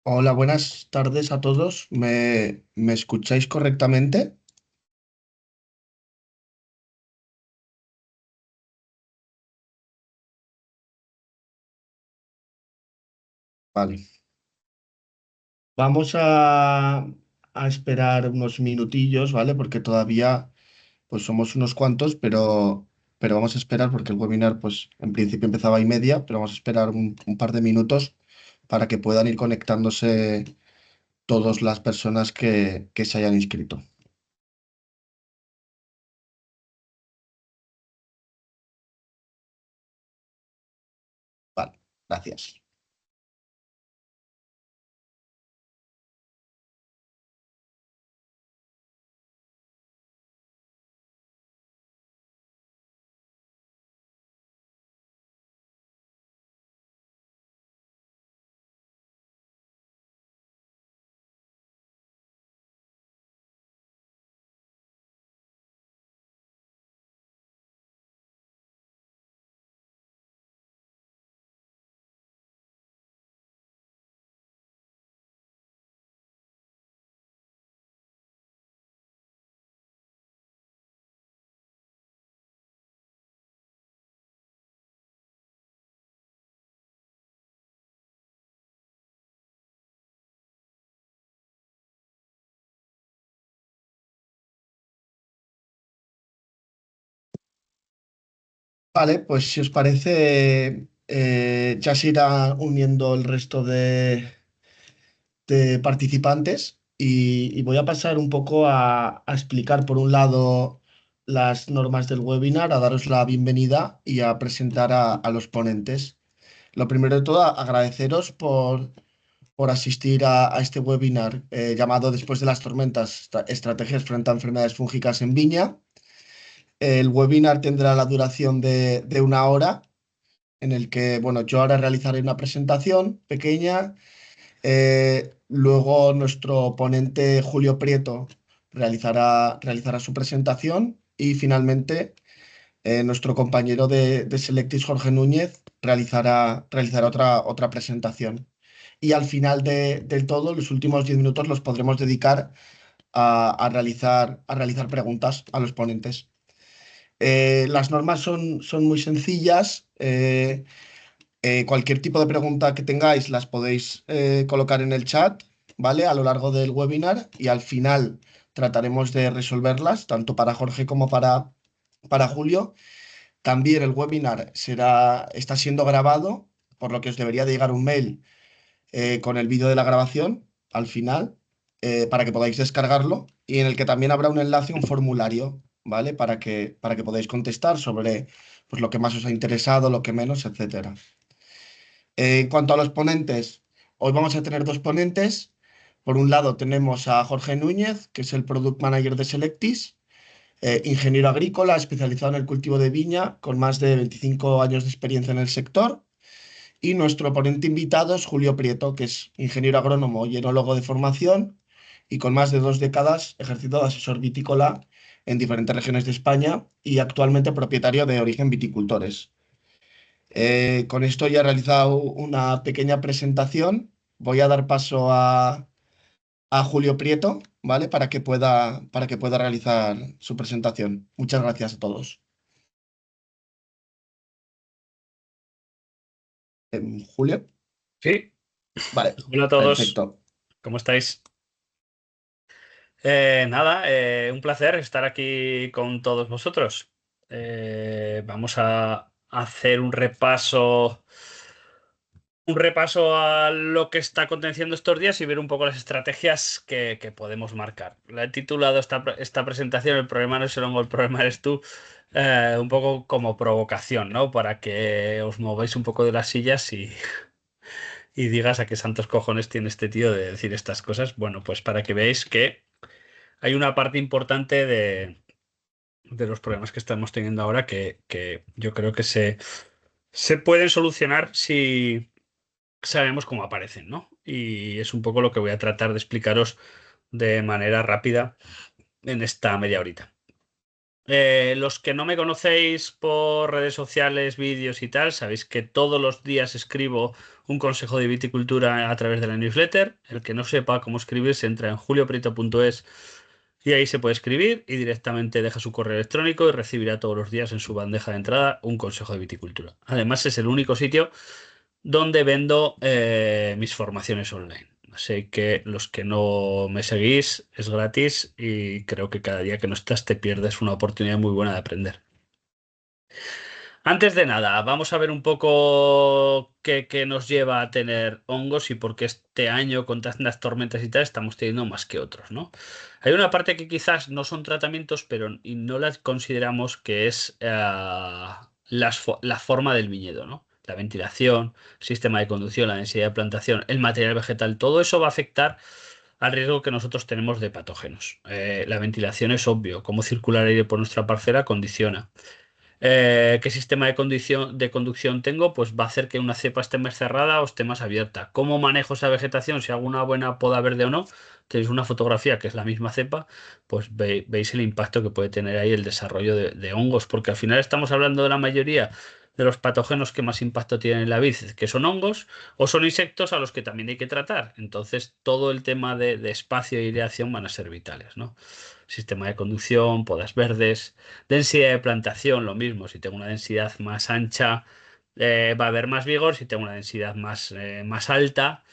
Hola, buenas tardes a todos. ¿Me escucháis correctamente? Vale. Vamos a esperar unos minutillos, ¿vale? Porque todavía pues somos unos cuantos, pero vamos a esperar porque el webinar pues en principio empezaba y media, pero vamos a esperar un par de minutos para que puedan ir conectándose todas las personas que se hayan inscrito. Vale, gracias. Vale, pues si os parece, ya se irá uniendo el resto de participantes y voy a pasar un poco a explicar, por un lado, las normas del webinar, a daros la bienvenida y a presentar a los ponentes. Lo primero de todo, agradeceros por asistir a este webinar llamado Después de las tormentas, estrategias frente a enfermedades fúngicas en viña. El webinar tendrá la duración de una hora, en el que, bueno, yo ahora realizaré una presentación pequeña. Luego nuestro ponente Julio Prieto realizará su presentación y finalmente nuestro compañero de Selectis Jorge Núñez realizará otra presentación. Y al final del todo, los últimos 10 minutos los podremos dedicar a realizar preguntas a los ponentes. Las normas son muy sencillas. Cualquier tipo de pregunta que tengáis las podéis colocar en el chat, ¿vale? A lo largo del webinar y al final trataremos de resolverlas, tanto para Jorge como para Julio. También el webinar está siendo grabado, por lo que os debería de llegar un mail con el vídeo de la grabación al final, para que podáis descargarlo y en el que también habrá un enlace, un formulario, ¿vale? Para que podáis contestar sobre pues, lo que más os ha interesado, lo que menos, etcétera. En cuanto a los ponentes, hoy vamos a tener dos ponentes. Por un lado tenemos a Jorge Núñez, que es el Product Manager de Selectis, ingeniero agrícola especializado en el cultivo de viña, con más de 25 años de experiencia en el sector. Y nuestro ponente invitado es Julio Prieto, que es ingeniero agrónomo y enólogo de formación y con más de 2 décadas ejercido de asesor vitícola en diferentes regiones de España y actualmente propietario de Origen Viticultores. Con esto ya he realizado una pequeña presentación. Voy a dar paso a Julio Prieto, ¿vale? Para que pueda realizar su presentación. Muchas gracias a todos. Julio, Sí, vale, hola a todos, perfecto. ¿cómo estáis? Nada, un placer estar aquí con todos vosotros. Vamos a hacer un repaso a lo que está aconteciendo estos días y ver un poco las estrategias que podemos marcar. La he titulado esta presentación El problema no es el hongo, el problema eres tú, un poco como provocación, ¿no? Para que os mováis un poco de las sillas y digas a qué santos cojones tiene este tío de decir estas cosas. Bueno, pues para que veáis que hay una parte importante de los problemas que estamos teniendo ahora que yo creo que se pueden solucionar si sabemos cómo aparecen, ¿no? Y es un poco lo que voy a tratar de explicaros de manera rápida en esta media horita. Los que no me conocéis por redes sociales, vídeos y tal, sabéis que todos los días escribo un consejo de viticultura a través de la newsletter. El que no sepa cómo escribir se entra en julioprieto.es y ahí se puede escribir y directamente deja su correo electrónico y recibirá todos los días en su bandeja de entrada un consejo de viticultura. Además, es el único sitio donde vendo mis formaciones online. Así que los que no me seguís es gratis y creo que cada día que no estás te pierdes una oportunidad muy buena de aprender. Antes de nada, vamos a ver un poco qué nos lleva a tener hongos y por qué este año con tantas tormentas y tal estamos teniendo más que otros, ¿no? Hay una parte que quizás no son tratamientos, pero y no las consideramos que es la forma del viñedo, ¿no? La ventilación, sistema de conducción, la densidad de plantación, el material vegetal, todo eso va a afectar al riesgo que nosotros tenemos de patógenos. La ventilación es obvio, cómo circula el aire por nuestra parcela condiciona. ¿Qué sistema de conducción tengo? Pues va a hacer que una cepa esté más cerrada o esté más abierta. ¿Cómo manejo esa vegetación? Si hago una buena poda verde o no, tenéis una fotografía que es la misma cepa, pues veis el impacto que puede tener ahí el desarrollo de hongos, porque al final estamos hablando de la mayoría de los patógenos que más impacto tienen en la vid, que son hongos o son insectos a los que también hay que tratar. Entonces, todo el tema de espacio e ideación van a ser vitales, ¿no? Sistema de conducción, podas verdes. Densidad de plantación, lo mismo. Si tengo una densidad más ancha, va a haber más vigor. Si tengo una densidad más alta,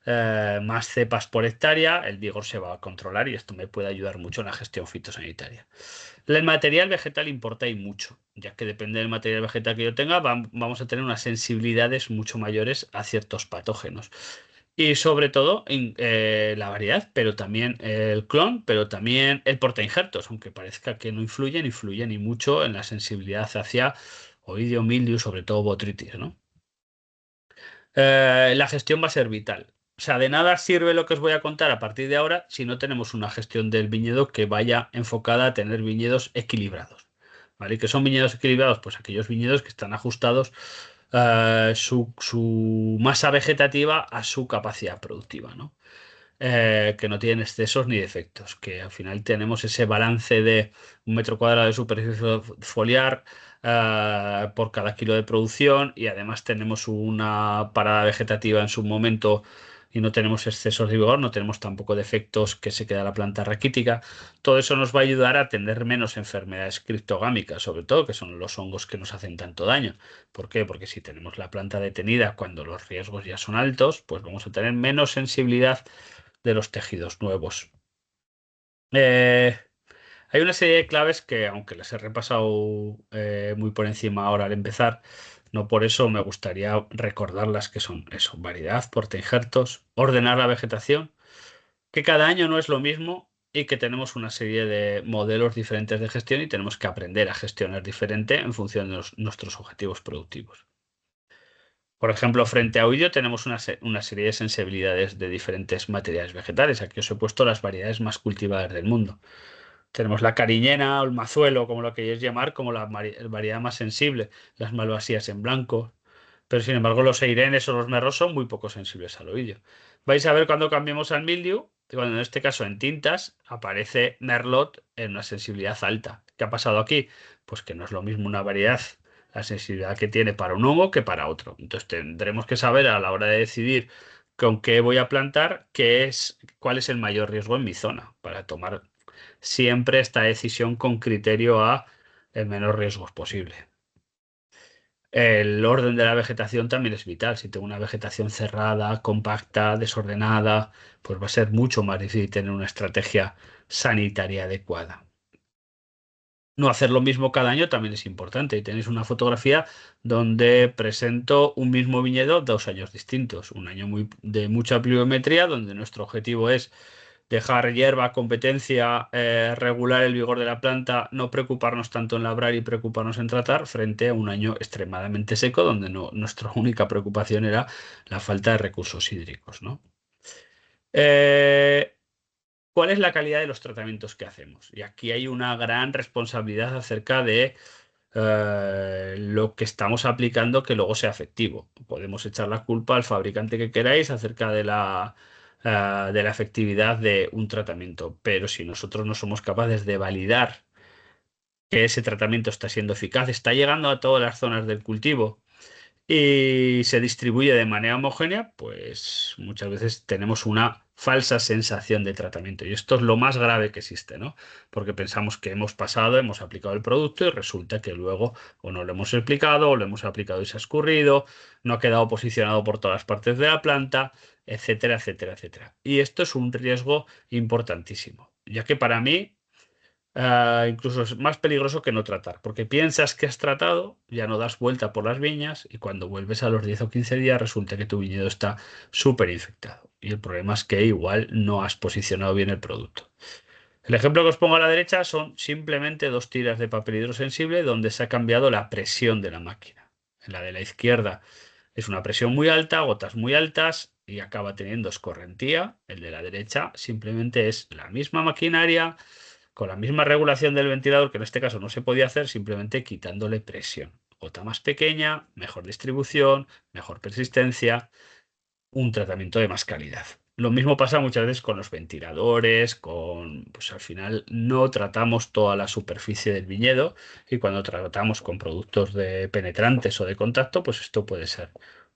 más cepas por hectárea, el vigor se va a controlar y esto me puede ayudar mucho en la gestión fitosanitaria. El material vegetal importa y mucho, ya que depende del material vegetal que yo tenga, vamos a tener unas sensibilidades mucho mayores a ciertos patógenos. Y sobre todo la variedad, pero también el clon, pero también el portainjertos, aunque parezca que no influyen, influyen y mucho en la sensibilidad hacia oidio, mildiu, sobre todo botritis, ¿no? La gestión va a ser vital. O sea, de nada sirve lo que os voy a contar a partir de ahora si no tenemos una gestión del viñedo que vaya enfocada a tener viñedos equilibrados. ¿Vale? ¿Y qué son viñedos equilibrados? Pues aquellos viñedos que están ajustados su masa vegetativa a su capacidad productiva, ¿no? Que no tienen excesos ni defectos, que al final tenemos ese balance de 1 metro cuadrado de superficie foliar por cada kilo de producción y además tenemos una parada vegetativa en su momento y no tenemos excesos de vigor, no tenemos tampoco defectos que se queda la planta raquítica. Todo eso nos va a ayudar a tener menos enfermedades criptogámicas, sobre todo, que son los hongos que nos hacen tanto daño. ¿Por qué? Porque si tenemos la planta detenida cuando los riesgos ya son altos, pues vamos a tener menos sensibilidad de los tejidos nuevos. Eh, Hay una serie de claves que, aunque las he repasado muy por encima ahora al empezar, no por eso me gustaría recordarlas que son eso, variedad, portainjertos, ordenar la vegetación, que cada año no es lo mismo y que tenemos una serie de modelos diferentes de gestión y tenemos que aprender a gestionar diferente en función de nuestros objetivos productivos. Por ejemplo, frente a Oidio tenemos una serie de sensibilidades de diferentes materiales vegetales. Aquí os he puesto las variedades más cultivadas del mundo. Tenemos la cariñena o el mazuelo, como lo queréis llamar, como la variedad más sensible, las malvasías en blanco. Pero sin embargo, los eirenes o los merros son muy poco sensibles al oidio. Vais a ver cuando cambiemos al mildiu, cuando en este caso en tintas aparece merlot en una sensibilidad alta. ¿Qué ha pasado aquí? Pues que no es lo mismo una variedad, la sensibilidad que tiene para un hongo que para otro. Entonces tendremos que saber a la hora de decidir con qué voy a plantar, cuál es el mayor riesgo en mi zona, para tomar siempre esta decisión con criterio a el menor riesgos posible. El orden de la vegetación también es vital. Si tengo una vegetación cerrada, compacta, desordenada, pues va a ser mucho más difícil tener una estrategia sanitaria adecuada. No hacer lo mismo cada año también es importante. Y tenéis una fotografía donde presento un mismo viñedo 2 años distintos. Un año de mucha pluviometría, donde nuestro objetivo es dejar hierba, competencia, regular el vigor de la planta, no preocuparnos tanto en labrar y preocuparnos en tratar, frente a un año extremadamente seco, donde nuestra única preocupación era la falta de recursos hídricos, ¿no? Eh, ¿Cuál es la calidad de los tratamientos que hacemos? Y aquí hay una gran responsabilidad acerca de lo que estamos aplicando que luego sea efectivo. Podemos echar la culpa al fabricante que queráis acerca de la efectividad de un tratamiento, pero si nosotros no somos capaces de validar que ese tratamiento está siendo eficaz, está llegando a todas las zonas del cultivo y se distribuye de manera homogénea, pues muchas veces tenemos una falsa sensación de tratamiento. Y esto es lo más grave que existe, ¿no? Porque pensamos que hemos pasado, hemos aplicado el producto y resulta que luego o no lo hemos explicado o lo hemos aplicado y se ha escurrido, no ha quedado posicionado por todas las partes de la planta, etcétera, etcétera, etcétera. Y esto es un riesgo importantísimo, ya que para mí incluso es más peligroso que no tratar, porque piensas que has tratado, ya no das vuelta por las viñas y cuando vuelves a los 10 o 15 días resulta que tu viñedo está súper infectado. Y el problema es que igual no has posicionado bien el producto. El ejemplo que os pongo a la derecha son simplemente dos tiras de papel hidrosensible donde se ha cambiado la presión de la máquina. En la de la izquierda es una presión muy alta, gotas muy altas y acaba teniendo escorrentía. El de la derecha simplemente es la misma maquinaria con la misma regulación del ventilador, que en este caso no se podía hacer, simplemente quitándole presión. Gota más pequeña, mejor distribución, mejor persistencia, un tratamiento de más calidad. Lo mismo pasa muchas veces con los ventiladores, pues al final no tratamos toda la superficie del viñedo y cuando tratamos con productos de penetrantes o de contacto, pues esto puede ser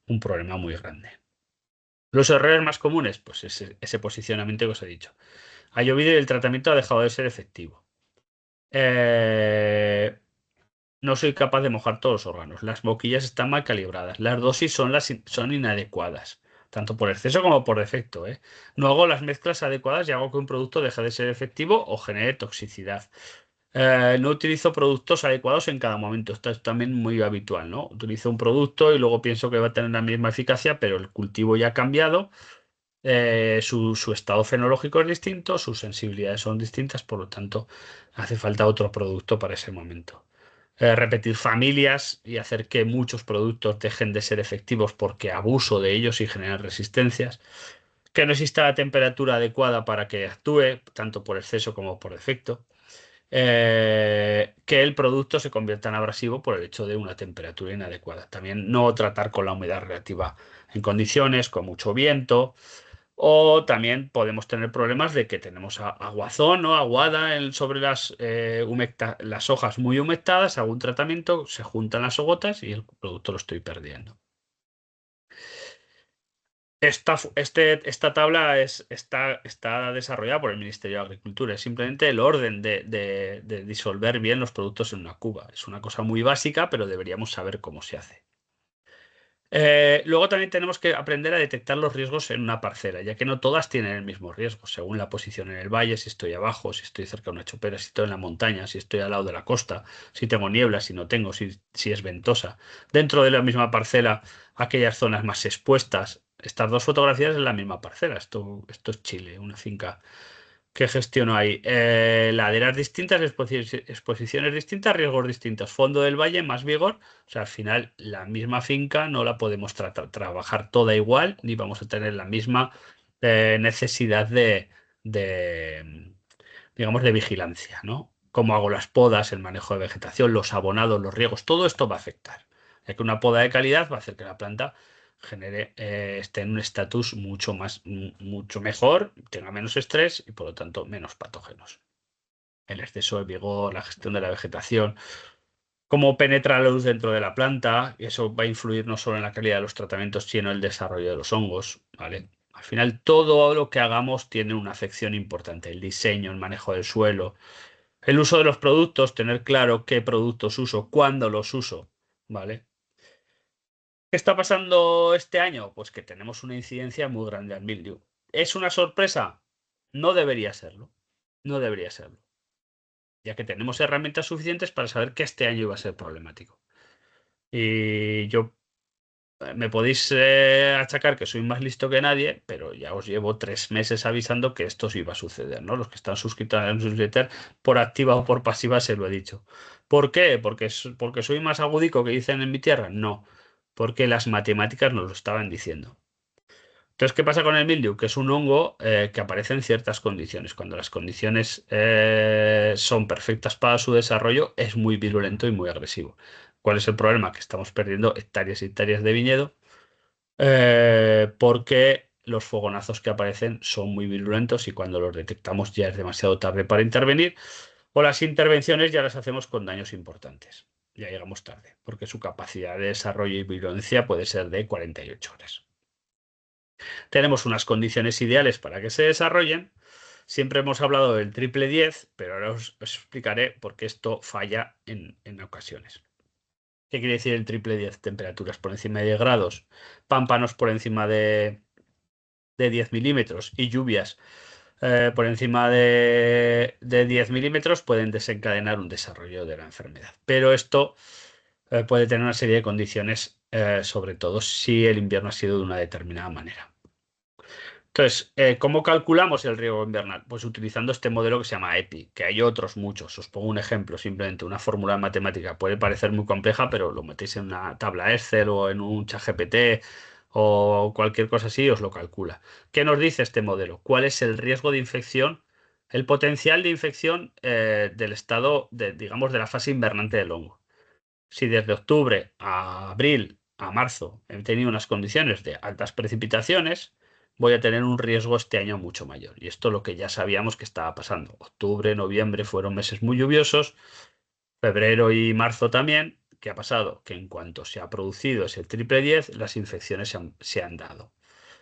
un problema muy grande. Los errores más comunes, pues ese posicionamiento que os he dicho. Ha llovido y el tratamiento ha dejado de ser efectivo. Eh, no soy capaz de mojar todos los órganos. Las boquillas están mal calibradas. Las dosis son inadecuadas, tanto por exceso como por defecto, ¿eh? No hago las mezclas adecuadas y hago que un producto deje de ser efectivo o genere toxicidad. No utilizo productos adecuados en cada momento. Esto es también muy habitual, ¿no? Utilizo un producto y luego pienso que va a tener la misma eficacia, pero el cultivo ya ha cambiado, su estado fenológico es distinto, sus sensibilidades son distintas, por lo tanto, hace falta otro producto para ese momento. Repetir familias y hacer que muchos productos dejen de ser efectivos porque abuso de ellos y generan resistencias. Que no exista la temperatura adecuada para que actúe, tanto por exceso como por defecto. Que el producto se convierta en abrasivo por el hecho de una temperatura inadecuada. También no tratar con la humedad relativa en condiciones, con mucho viento. O también podemos tener problemas de que tenemos aguazón o aguada sobre las hojas muy humectadas, hago un tratamiento, se juntan las gotas y el producto lo estoy perdiendo. Esta tabla está desarrollada por el Ministerio de Agricultura. Es simplemente el orden de disolver bien los productos en una cuba. Es una cosa muy básica, pero deberíamos saber cómo se hace. Luego también tenemos que aprender a detectar los riesgos en una parcela, ya que no todas tienen el mismo riesgo, según la posición en el valle, si estoy abajo, si estoy cerca de una chopera, si estoy en la montaña, si estoy al lado de la costa, si tengo niebla, si no tengo, si es ventosa. Dentro de la misma parcela, aquellas zonas más expuestas. Estas dos fotografías en la misma parcela. Esto es Chile, una finca. ¿Qué gestiono ahí? Laderas distintas, exposiciones distintas, riesgos distintos. Fondo del valle, más vigor. O sea, al final, la misma finca no la podemos trabajar toda igual, ni vamos a tener la misma necesidad de, digamos, de vigilancia, ¿no? Cómo hago las podas, el manejo de vegetación, los abonados, los riegos, todo esto va a afectar. Ya que una poda de calidad va a hacer que la planta esté en un estatus mucho mejor, tenga menos estrés y por lo tanto menos patógenos. El exceso de vigor, la gestión de la vegetación, cómo penetra la luz dentro de la planta, y eso va a influir no solo en la calidad de los tratamientos, sino en el desarrollo de los hongos, ¿vale? Al final, todo lo que hagamos tiene una afección importante. El diseño, el manejo del suelo, el uso de los productos, tener claro qué productos uso, cuándo los uso, ¿vale? ¿Qué está pasando este año? Pues que tenemos una incidencia muy grande al mildew. ¿Es una sorpresa? No debería serlo. No debería serlo. Ya que tenemos herramientas suficientes para saber que este año iba a ser problemático. Y me podéis achacar que soy más listo que nadie, pero ya os llevo 3 meses avisando que esto sí iba a suceder, ¿no? Los que están suscritos a la newsletter, por activa o por pasiva, se lo he dicho. ¿Por qué? ¿Porque soy más agudico que dicen en mi tierra? No, porque las matemáticas nos lo estaban diciendo. Entonces, ¿qué pasa con el mildew? Que es un hongo que aparece en ciertas condiciones. Cuando las condiciones son perfectas para su desarrollo, es muy virulento y muy agresivo. ¿Cuál es el problema? Que estamos perdiendo hectáreas y hectáreas de viñedo porque los fogonazos que aparecen son muy virulentos y cuando los detectamos ya es demasiado tarde para intervenir O las intervenciones ya las hacemos con daños importantes. Ya llegamos tarde, porque su capacidad de desarrollo y virulencia puede ser de 48 horas. Tenemos unas condiciones ideales para que se desarrollen. Siempre hemos hablado del triple 10, pero ahora os explicaré por qué esto falla en ocasiones. ¿Qué quiere decir el triple 10? Temperaturas por encima de 10 grados, pámpanos por encima de 10 milímetros y lluvias por encima de 10 milímetros pueden desencadenar un desarrollo de la enfermedad. Pero esto puede tener una serie de condiciones, sobre todo si el invierno ha sido de una determinada manera. Entonces, ¿cómo calculamos el riesgo invernal? Pues utilizando este modelo que se llama EPI, que hay otros muchos. Os pongo un ejemplo, simplemente una fórmula matemática. Puede parecer muy compleja, pero lo metéis en una tabla Excel o en un ChatGPT o cualquier cosa así, os lo calcula. ¿Qué nos dice este modelo? ¿Cuál es el riesgo de infección, el potencial de infección del estado, digamos, de la fase invernante del hongo? Si desde octubre a abril a marzo he tenido unas condiciones de altas precipitaciones, voy a tener un riesgo este año mucho mayor. Y esto es lo que ya sabíamos que estaba pasando. Octubre, noviembre fueron meses muy lluviosos, febrero y marzo también. ¿Qué ha pasado? Que en cuanto se ha producido ese triple 10, las infecciones se han dado.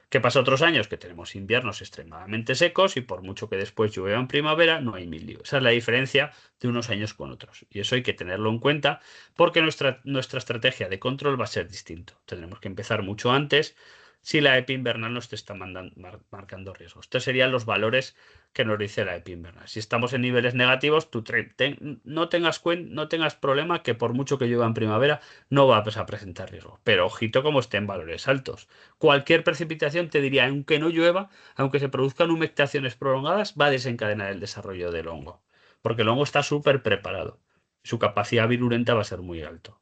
¿Qué pasa otros años? Que tenemos inviernos extremadamente secos y por mucho que después llueva en primavera, no hay mildio. Esa es la diferencia de unos años con otros. Y eso hay que tenerlo en cuenta porque nuestra estrategia de control va a ser distinto. Tendremos que empezar mucho antes si la EPI invernal nos te está marcando riesgos. Estos serían los valores que nos dice la EPI invernal. Si estamos en niveles negativos, no tengas problema que por mucho que llueva en primavera, no vas a presentar riesgo. Pero ojito como esté en valores altos. Cualquier precipitación te diría, aunque no llueva, aunque se produzcan humectaciones prolongadas, va a desencadenar el desarrollo del hongo, porque el hongo está súper preparado. Su capacidad virulenta va a ser muy alto.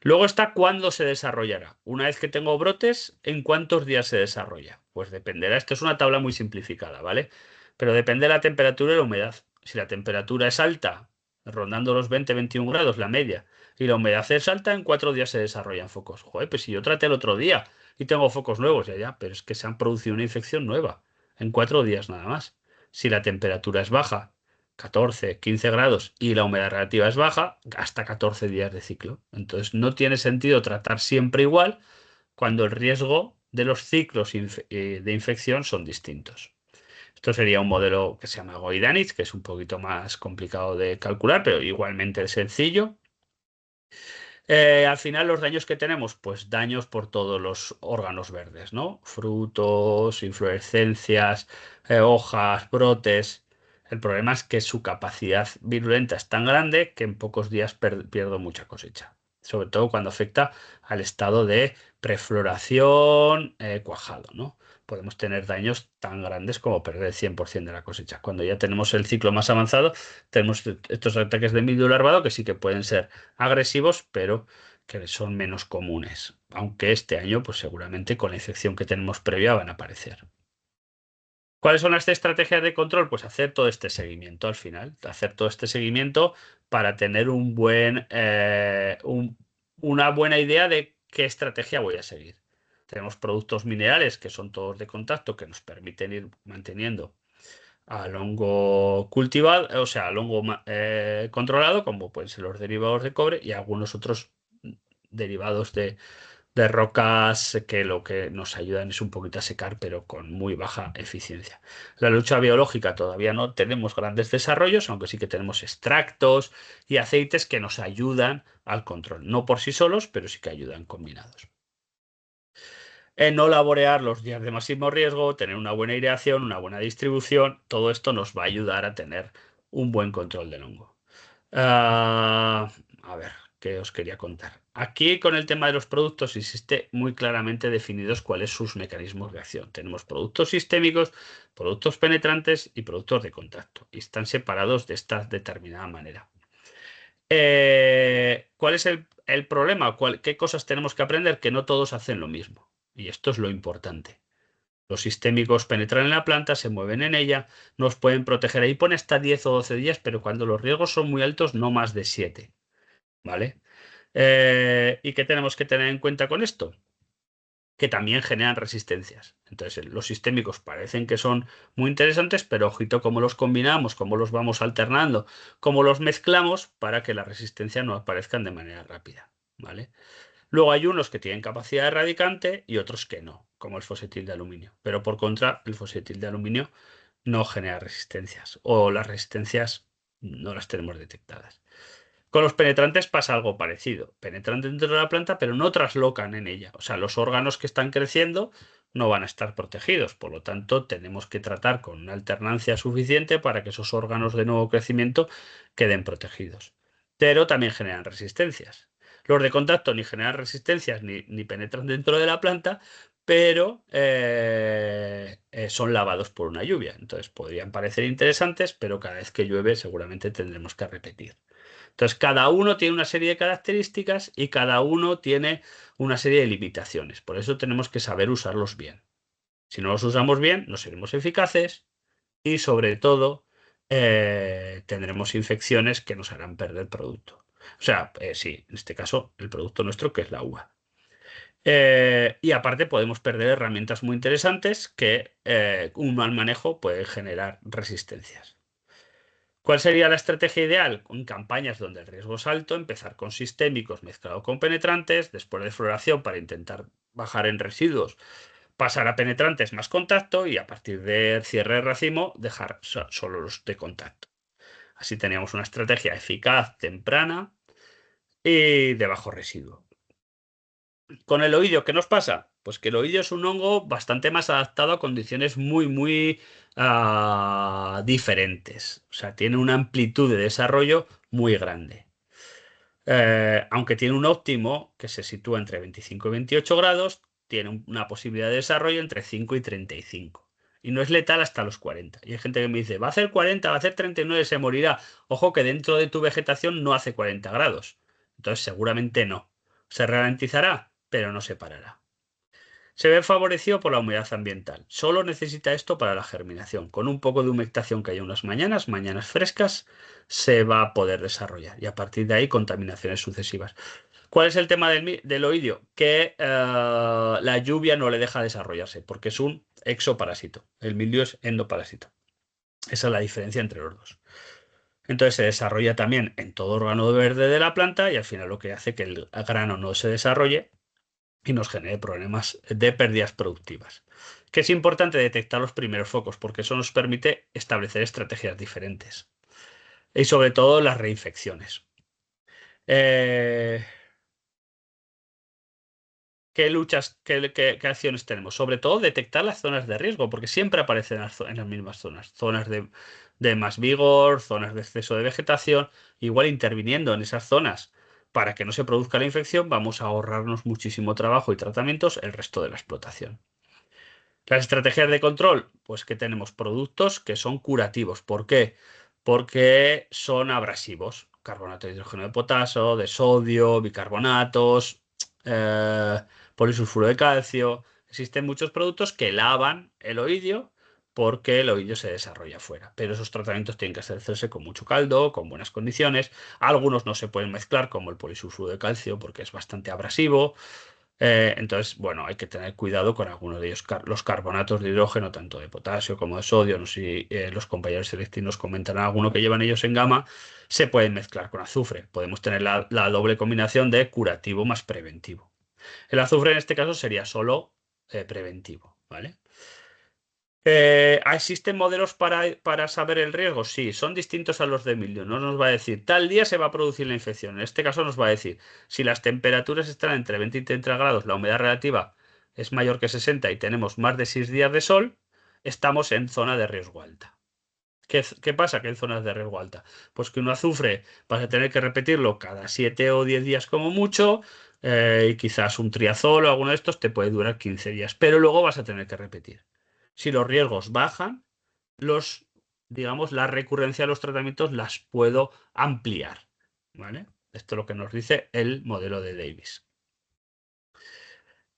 Luego está cuándo se desarrollará. Una vez que tengo brotes, ¿en cuántos días se desarrolla? Pues dependerá. Esto es una tabla muy simplificada, ¿vale? Pero depende de la temperatura y la humedad. Si la temperatura es alta, rondando los 20-21 grados, la media, y la humedad es alta, en 4 días se desarrollan focos. Joder, pues si yo traté el otro día y tengo focos nuevos, ya, pero es que se han producido una infección nueva. En 4 días nada más. Si la temperatura es baja, 14, 15 grados y la humedad relativa es baja, hasta 14 días de ciclo. Entonces no tiene sentido tratar siempre igual cuando el riesgo de los ciclos de infección son distintos. Esto sería un modelo que se llama Goidanitz, que es un poquito más complicado de calcular, pero igualmente sencillo. Al final los daños que tenemos, pues daños por todos los órganos verdes, ¿no? Frutos, inflorescencias, hojas, brotes. El problema es que su capacidad virulenta es tan grande que en pocos días pierdo mucha cosecha. Sobre todo cuando afecta al estado de prefloración, cuajado, ¿no? Podemos tener daños tan grandes como perder el 100% de la cosecha. Cuando ya tenemos el ciclo más avanzado, tenemos estos ataques de mildio larvado que sí que pueden ser agresivos, pero que son menos comunes. Aunque este año, pues seguramente con la infección que tenemos previa van a aparecer. ¿Cuáles son las estrategias de control? Pues hacer todo este seguimiento al final, hacer todo este seguimiento para tener una buena idea de qué estrategia voy a seguir. Tenemos productos minerales que son todos de contacto que nos permiten ir manteniendo al hongo cultivado, o sea, al hongo controlado, como pueden ser los derivados de cobre y algunos otros derivados de rocas que lo que nos ayudan es un poquito a secar, pero con muy baja eficiencia. La lucha biológica todavía no tenemos grandes desarrollos, aunque sí que tenemos extractos y aceites que nos ayudan al control. No por sí solos, pero sí que ayudan combinados. No laborear los días de máximo riesgo, tener una buena aireación, una buena distribución, todo esto nos va a ayudar a tener un buen control del hongo. A ver, ¿qué os quería contar? Aquí con el tema de los productos existe muy claramente definidos cuáles son sus mecanismos de acción. Tenemos productos sistémicos, productos penetrantes y productos de contacto. Y están separados de esta determinada manera. ¿Cuál es el problema? ¿Qué cosas tenemos que aprender? Que no todos hacen lo mismo. Y esto es lo importante. Los sistémicos penetran en la planta, se mueven en ella, nos pueden proteger. Ahí pone hasta 10 o 12 días, pero cuando los riesgos son muy altos, no más de 7. ¿Vale? ¿Y qué tenemos que tener en cuenta con esto? que también generan resistencias. Entonces, los sistémicos parecen que son muy interesantes, pero ojito cómo los combinamos, cómo los vamos alternando, cómo los mezclamos para que las resistencias no aparezcan de manera rápida, ¿vale? Luego hay unos que tienen capacidad erradicante y otros que no, como el fosfatil de aluminio. Pero por contra, el fosfatil de aluminio no genera resistencias o las resistencias no las tenemos detectadas. Con los penetrantes pasa algo parecido. Penetran dentro de la planta, pero no traslocan en ella. O sea, los órganos que están creciendo no van a estar protegidos. Por lo tanto, tenemos que tratar con una alternancia suficiente para que esos órganos de nuevo crecimiento queden protegidos. Pero también generan resistencias. Los de contacto ni generan resistencias ni penetran dentro de la planta, pero son lavados por una lluvia. Entonces podrían parecer interesantes, pero cada vez que llueve seguramente tendremos que repetir. Entonces, cada uno tiene una serie de características y cada uno tiene una serie de limitaciones. Por eso tenemos que saber usarlos bien. Si no los usamos bien, no seremos eficaces y sobre todo tendremos infecciones que nos harán perder producto. O sea, sí, en este caso, el producto nuestro que es la uva. Y aparte podemos perder herramientas muy interesantes que un mal manejo puede generar resistencias. ¿Cuál sería la estrategia ideal? En campañas donde el riesgo es alto, empezar con sistémicos mezclados con penetrantes, después de floración para intentar bajar en residuos, pasar a penetrantes más contacto y a partir del cierre de racimo dejar solo los de contacto. Así teníamos una estrategia eficaz, temprana y de bajo residuo. Con el oidio, ¿qué nos pasa? Pues que el oidio es un hongo bastante más adaptado a condiciones muy diferentes. O sea, tiene una amplitud de desarrollo muy grande. Aunque tiene un óptimo que se sitúa entre 25 y 28 grados, tiene una posibilidad de desarrollo entre 5 y 35. Y no es letal hasta los 40. Y hay gente que me dice, va a hacer 40, va a hacer 39, se morirá. Ojo que dentro de tu vegetación no hace 40 grados. Entonces seguramente no. Se ralentizará, pero no se parará. Se ve favorecido por la humedad ambiental. Solo necesita esto para la germinación. Con un poco de humectación que haya unas mañanas frescas, se va a poder desarrollar. Y a partir de ahí, contaminaciones sucesivas. ¿Cuál es el tema del oidio? Que la lluvia no le deja desarrollarse, porque es un exoparásito. El mildio es endoparásito. Esa es la diferencia entre los dos. Entonces se desarrolla también en todo órgano verde de la planta y al final lo que hace que el grano no se desarrolle y nos genere problemas de pérdidas productivas. Que es importante detectar los primeros focos porque eso nos permite establecer estrategias diferentes. Y sobre todo las reinfecciones. Eh, ¿Qué luchas, qué acciones tenemos? Sobre todo detectar las zonas de riesgo, porque siempre aparecen en las mismas zonas. Zonas de más vigor, zonas de exceso de vegetación. Igual interviniendo en esas zonas para que no se produzca la infección, vamos a ahorrarnos muchísimo trabajo y tratamientos el resto de la explotación. Las estrategias de control, pues que tenemos productos que son curativos. ¿Por qué? Porque son abrasivos. Carbonato de hidrógeno de potasio, de sodio, bicarbonatos, eh, polisulfuro de calcio. Existen muchos productos que lavan el oidio porque el oidio se desarrolla afuera. Pero esos tratamientos tienen que hacerse con mucho caldo, con buenas condiciones. Algunos no se pueden mezclar, como el polisulfuro de calcio, porque es bastante abrasivo. Entonces, bueno, hay que tener cuidado con algunos de ellos. Los carbonatos de hidrógeno, tanto de potasio como de sodio, no sé si los compañeros selectivos comentarán alguno que llevan ellos en gama, se pueden mezclar con azufre. Podemos tener la doble combinación de curativo más preventivo. El azufre en este caso sería solo preventivo, ¿vale? ¿Existen modelos para saber el riesgo? Sí, son distintos a los de mildio. No nos va a decir, tal día se va a producir la infección. En este caso nos va a decir, si las temperaturas están entre 20 y 30 grados, la humedad relativa es mayor que 60 y tenemos más de 6 días de sol, estamos en zona de riesgo alta. ¿Qué pasa que en zonas de riesgo alta? Pues que un azufre vas a tener que repetirlo cada 7 o 10 días como mucho, y quizás un triazol o alguno de estos te puede durar 15 días, pero luego vas a tener que repetir. Si los riesgos bajan, digamos, la recurrencia de los tratamientos las puedo ampliar, ¿vale? Esto es lo que nos dice el modelo de Davis.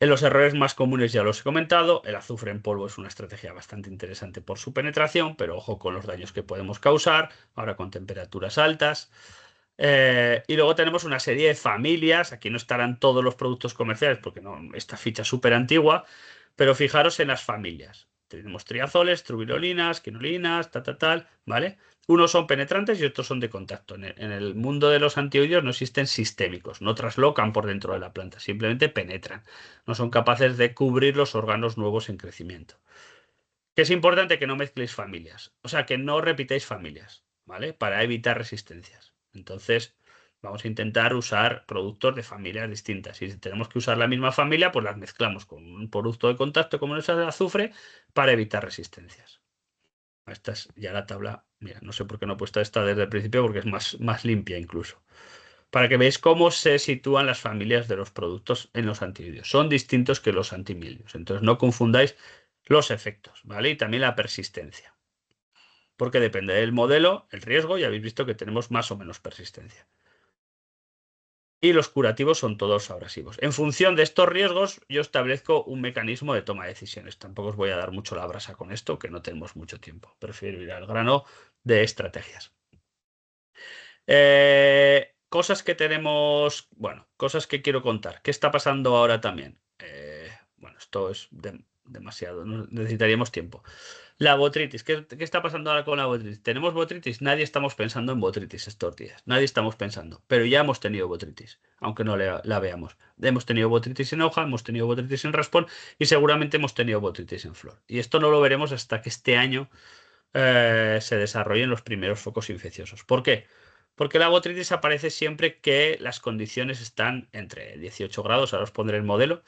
En los errores más comunes ya los he comentado, el azufre en polvo es una estrategia bastante interesante por su penetración, pero ojo con los daños que podemos causar, ahora con temperaturas altas. Y luego tenemos una serie de familias. Aquí no estarán todos los productos comerciales porque no, esta ficha es súper antigua, pero fijaros en las familias. Tenemos triazoles, trubirolinas, quinolinas, tal, ¿vale? Unos son penetrantes y otros son de contacto. En el mundo de los antioides no existen sistémicos, no traslocan por dentro de la planta, simplemente penetran. No son capaces de cubrir los órganos nuevos en crecimiento. Que es importante que no mezcléis familias, o sea, que no repitáis familias, ¿vale? Para evitar resistencias. Entonces, vamos a intentar usar productos de familias distintas. Y si tenemos que usar la misma familia, pues las mezclamos con un producto de contacto como es el azufre para evitar resistencias. Esta es ya la tabla. Mira, no sé por qué no he puesto esta desde el principio porque es más limpia incluso. Para que veáis cómo se sitúan las familias de los productos en los antibióticos. Son distintos que los antimilios. Entonces no confundáis los efectos, ¿vale? Y también la persistencia. Porque depende del modelo, el riesgo, ya habéis visto que tenemos más o menos persistencia. Y los curativos son todos abrasivos. En función de estos riesgos, yo establezco un mecanismo de toma de decisiones. Tampoco os voy a dar mucho la brasa con esto, que no tenemos mucho tiempo. Prefiero ir al grano de estrategias. Cosas que tenemos, bueno, cosas que quiero contar. ¿Qué está pasando ahora también? Bueno, esto es demasiado, necesitaríamos tiempo. La botritis, ¿qué está pasando ahora con la botritis? ¿Tenemos botritis? Nadie estamos pensando en botritis estos días. Nadie estamos pensando, pero ya hemos tenido botritis, aunque no la veamos. Hemos tenido botritis en hoja, hemos tenido botritis en raspón y seguramente hemos tenido botritis en flor. Y esto no lo veremos hasta que este año se desarrollen los primeros focos infecciosos. ¿Por qué? Porque la botritis aparece siempre que las condiciones están entre 18 grados, ahora os pondré el modelo,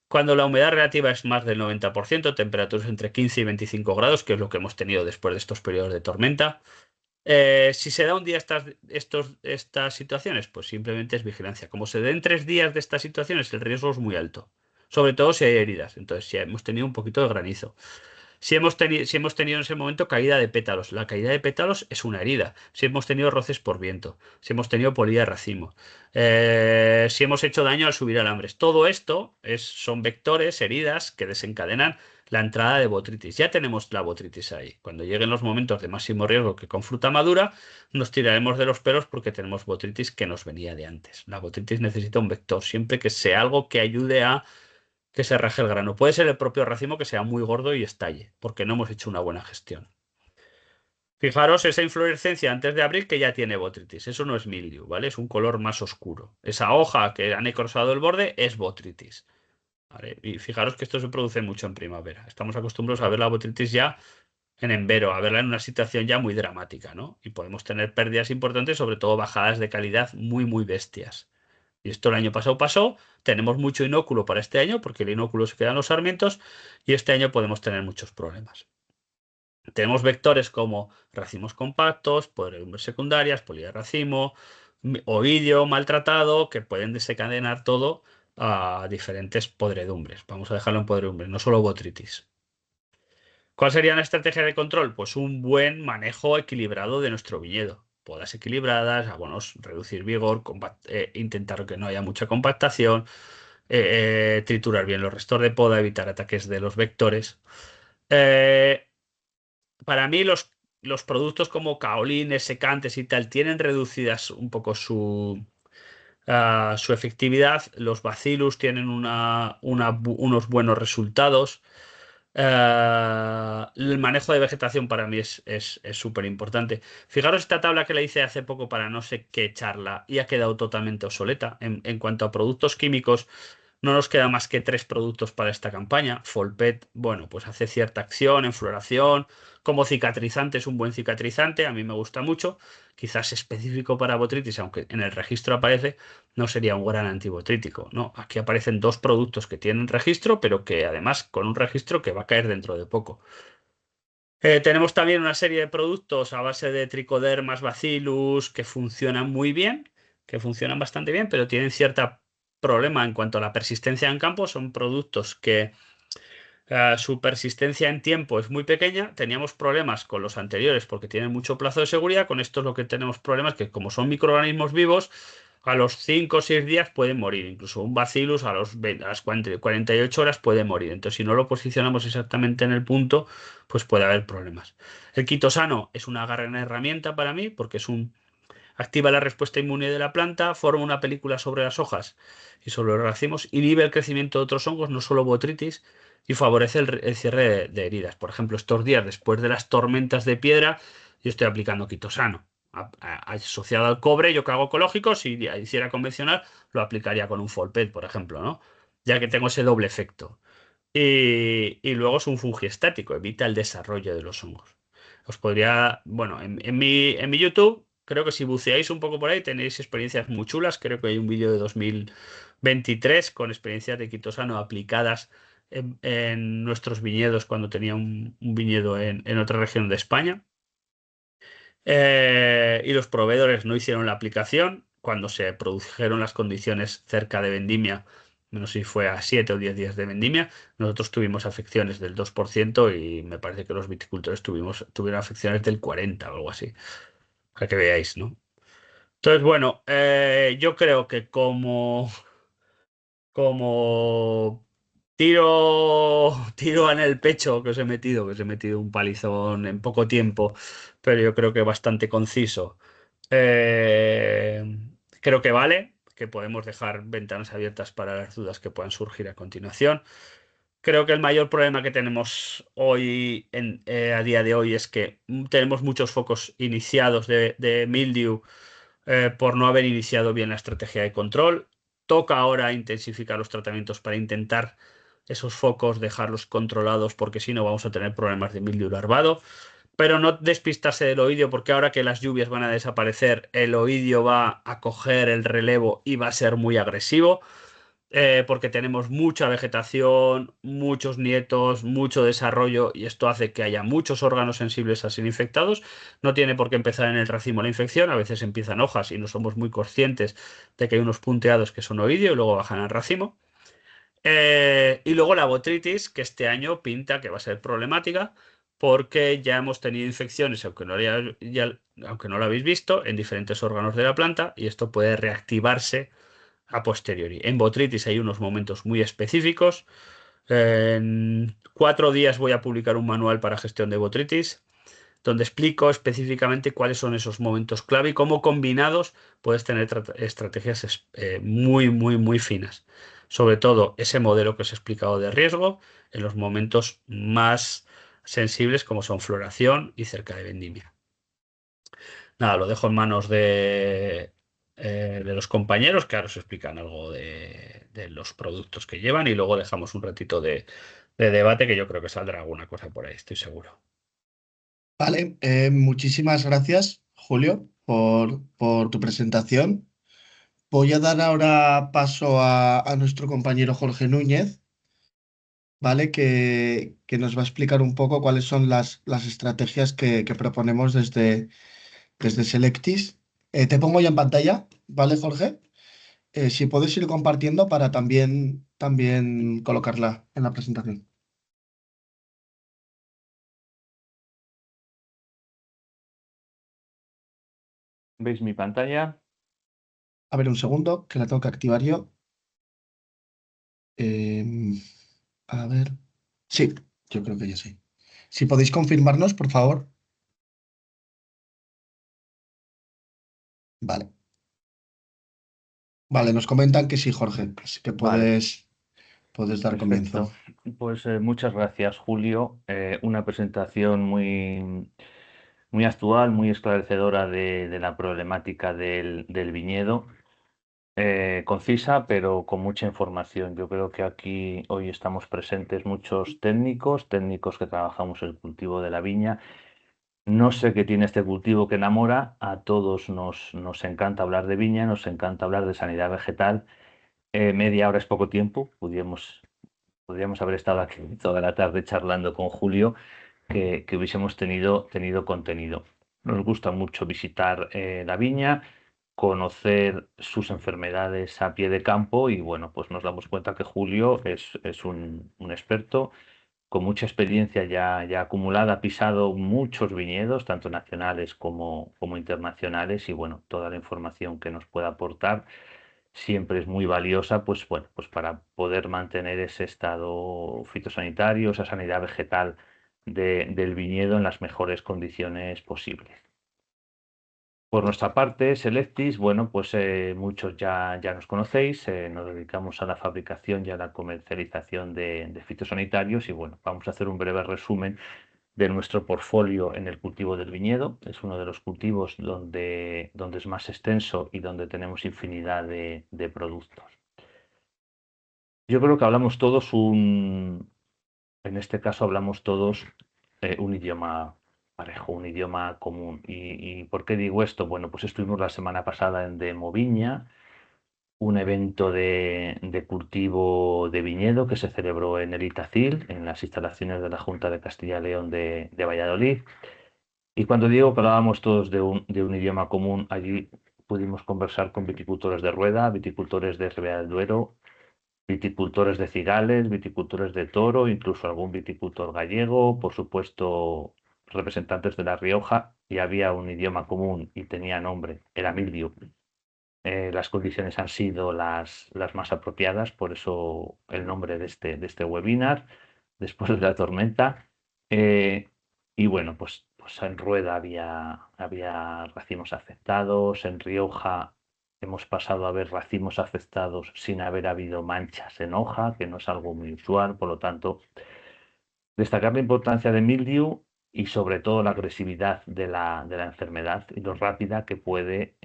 cuando la humedad relativa es más del 90%, temperaturas entre 15 y 25 grados, que es lo que hemos tenido después de estos periodos de tormenta. Si se da un día estas situaciones, pues simplemente es vigilancia. Como se den 3 días de estas situaciones, el riesgo es muy alto. Sobre todo si hay heridas. Entonces, si hemos tenido un poquito de granizo. Si hemos tenido en ese momento caída de pétalos, la caída de pétalos es una herida. Si hemos tenido roces por viento, si hemos tenido polilla de racimo, si hemos hecho daño al subir alambres. Todo esto son vectores, heridas que desencadenan la entrada de botritis. Ya tenemos la botritis ahí. Cuando lleguen los momentos de máximo riesgo que con fruta madura, nos tiraremos de los pelos porque tenemos botritis que nos venía de antes. La botritis necesita un vector, siempre que sea algo que ayude a que se raje el grano. Puede ser el propio racimo que sea muy gordo y estalle, porque no hemos hecho una buena gestión. Fijaros esa inflorescencia antes de abrir que ya tiene botritis. Eso no es mildiu, ¿vale? Es un color más oscuro. Esa hoja que ha necrosado el borde es botritis. ¿Vale? Y fijaros que esto se produce mucho en primavera. Estamos acostumbrados a ver la botritis ya en envero, a verla en una situación ya muy dramática, ¿no? Y podemos tener pérdidas importantes, sobre todo bajadas de calidad muy, muy bestias. Y esto el año pasado pasó, tenemos mucho inóculo para este año, porque el inóculo se queda en los sarmientos, y este año podemos tener muchos problemas. Tenemos vectores como racimos compactos, podredumbres secundarias, polilla de racimo, oidio maltratado, que pueden desencadenar todo a diferentes podredumbres. Vamos a dejarlo en podredumbres, no solo botritis. ¿Cuál sería una estrategia de control? Pues un buen manejo equilibrado de nuestro viñedo. Podas equilibradas, abonos, reducir vigor, intentar que no haya mucha compactación, triturar bien los restos de poda, evitar ataques de los vectores. Eh, para mí los productos como caolines, secantes y tal tienen reducidas un poco su efectividad. Los bacillus tienen unos buenos resultados. El manejo de vegetación para mí es súper importante. Fijaros esta tabla que le hice hace poco para no sé qué charla y ha quedado totalmente obsoleta. En cuanto a productos químicos, no nos queda más que 3 productos para esta campaña. Folpet, bueno, pues hace cierta acción en floración. Como cicatrizante es un buen cicatrizante, a mí me gusta mucho. Quizás específico para botritis, aunque en el registro aparece, no sería un gran antibotrítico, ¿no? Aquí aparecen 2 productos que tienen registro, pero que además con un registro que va a caer dentro de poco. Tenemos también una serie de productos a base de tricodermas, bacillus, que funcionan muy bien, que funcionan bastante bien, pero tienen cierto problema en cuanto a la persistencia en campo. Son productos que su persistencia en tiempo es muy pequeña. Teníamos problemas con los anteriores porque tienen mucho plazo de seguridad. Con estos lo que tenemos problemas es que como son microorganismos vivos, a los 5 o 6 días pueden morir. Incluso un bacillus a las 48 horas puede morir. Entonces, si no lo posicionamos exactamente en el punto, pues puede haber problemas. El quitosano es una gran herramienta para mí porque es un activa la respuesta inmune de la planta, forma una película sobre las hojas y sobre los racimos, inhibe el crecimiento de otros hongos, no solo botrytis, y favorece el cierre de heridas. Por ejemplo, estos días, después de las tormentas de piedra, yo estoy aplicando quitosano. Asociado al cobre, yo que hago ecológico, si hiciera convencional, lo aplicaría con un Folpet, por ejemplo, ¿no? Ya que tengo ese doble efecto. Y luego es un fungiestático, evita el desarrollo de los hongos. Os podría, bueno, en mi YouTube, creo que si buceáis un poco por ahí tenéis experiencias muy chulas. Creo que hay un vídeo de 2023 con experiencias de quitosano aplicadas en nuestros viñedos cuando tenía un viñedo en otra región de España. Y los proveedores no hicieron la aplicación cuando se produjeron las condiciones cerca de vendimia, no sé si fue a 7 o 10 días de vendimia. Nosotros tuvimos afecciones del 2% y me parece que los viticultores tuvieron afecciones del 40 o algo así, para que veáis, ¿no? Entonces, bueno, yo creo que como tiro en el pecho que os he metido un palizón en poco tiempo, pero yo creo que bastante conciso. Eh, Creo que vale, que podemos dejar ventanas abiertas para las dudas que puedan surgir a continuación. Creo que el mayor problema que tenemos hoy, a día de hoy, es que tenemos muchos focos iniciados de mildew por no haber iniciado bien la estrategia de control. Toca ahora intensificar los tratamientos para intentar esos focos dejarlos controlados, porque si no vamos a tener problemas de mildew larvado. Pero no despistarse del oidio, porque ahora que las lluvias van a desaparecer, el oidio va a coger el relevo y va a ser muy agresivo, porque tenemos mucha vegetación, muchos nietos, mucho desarrollo, y esto hace que haya muchos órganos sensibles a ser infectados. No tiene por qué empezar en el racimo la infección, a veces empiezan hojas y no somos muy conscientes de que hay unos punteados que son oidio y luego bajan al racimo. Y luego la botritis, que este año pinta que va a ser problemática, porque ya hemos tenido infecciones, aunque no lo habéis visto, en diferentes órganos de la planta, y esto puede reactivarse a posteriori. En botritis hay unos momentos muy específicos. En 4 días voy a publicar un manual para gestión de botritis, donde explico específicamente cuáles son esos momentos clave y cómo combinados puedes tener estrategias muy, muy, muy finas. Sobre todo ese modelo que os he explicado de riesgo en los momentos más sensibles como son floración y cerca de vendimia. Nada, lo dejo en manos de los compañeros que ahora os explican algo de los productos que llevan y luego dejamos un ratito de debate que yo creo que saldrá alguna cosa por ahí, estoy seguro. Vale, muchísimas gracias, Julio, por tu presentación. Voy a dar ahora paso a nuestro compañero Jorge Núñez, ¿vale? Que nos va a explicar un poco cuáles son las estrategias que proponemos desde Selectis. Te pongo ya en pantalla, ¿vale, Jorge? Si puedes ir compartiendo para también colocarla en la presentación. ¿Veis mi pantalla? A ver, un segundo, que la tengo que activar yo. Em, a ver. Sí, yo creo que ya sí. Si podéis confirmarnos, por favor. Vale. Vale, nos comentan que sí, Jorge. Así que Vale, puedes dar comienzo. perfecto. Pues muchas gracias, Julio. Una presentación muy actual, muy esclarecedora de la problemática del viñedo. Concisa, pero con mucha información. Yo creo que aquí hoy estamos presentes muchos técnicos que trabajamos el cultivo de la viña. No sé qué tiene este cultivo que enamora. A todos nos encanta hablar de viña, nos encanta hablar de sanidad vegetal. Media hora es poco tiempo. Podríamos haber estado aquí toda la tarde charlando con Julio, que hubiésemos tenido contenido. Nos gusta mucho visitar la viña, conocer sus enfermedades a pie de campo y bueno, pues nos damos cuenta que Julio es un experto con mucha experiencia ya acumulada, ha pisado muchos viñedos, tanto nacionales como internacionales, y bueno, toda la información que nos pueda aportar siempre es muy valiosa, pues bueno, pues para poder mantener ese estado fitosanitario, esa sanidad vegetal del viñedo en las mejores condiciones posibles. Por nuestra parte, Selectis, bueno, pues muchos ya nos conocéis, nos dedicamos a la fabricación y a la comercialización de fitosanitarios y bueno, vamos a hacer un breve resumen de nuestro portfolio en el cultivo del viñedo. Es uno de los cultivos donde es más extenso y donde tenemos infinidad de productos. Yo creo que hablamos todos en este caso hablamos todos un idioma parejo, un idioma común. ¿Y por qué digo esto? Bueno, pues estuvimos la semana pasada en Demoviña, un evento de cultivo de viñedo que se celebró en el Itacil, en las instalaciones de la Junta de Castilla y León de Valladolid. Y cuando digo que hablábamos todos de un idioma común, allí pudimos conversar con viticultores de Rueda, viticultores de Ribera del Duero, viticultores de Cigales, viticultores de Toro, incluso algún viticultor gallego, por supuesto representantes de La Rioja, y había un idioma común y tenía nombre, era mildiu. Las condiciones han sido las más apropiadas, por eso el nombre de este webinar, después de la tormenta. Eh, y bueno, pues en Rueda había racimos afectados, en Rioja hemos pasado a ver racimos afectados sin haber habido manchas en hoja, que no es algo muy usual, por lo tanto, destacar la importancia de mildiu y sobre todo la agresividad de la enfermedad y lo rápida que puede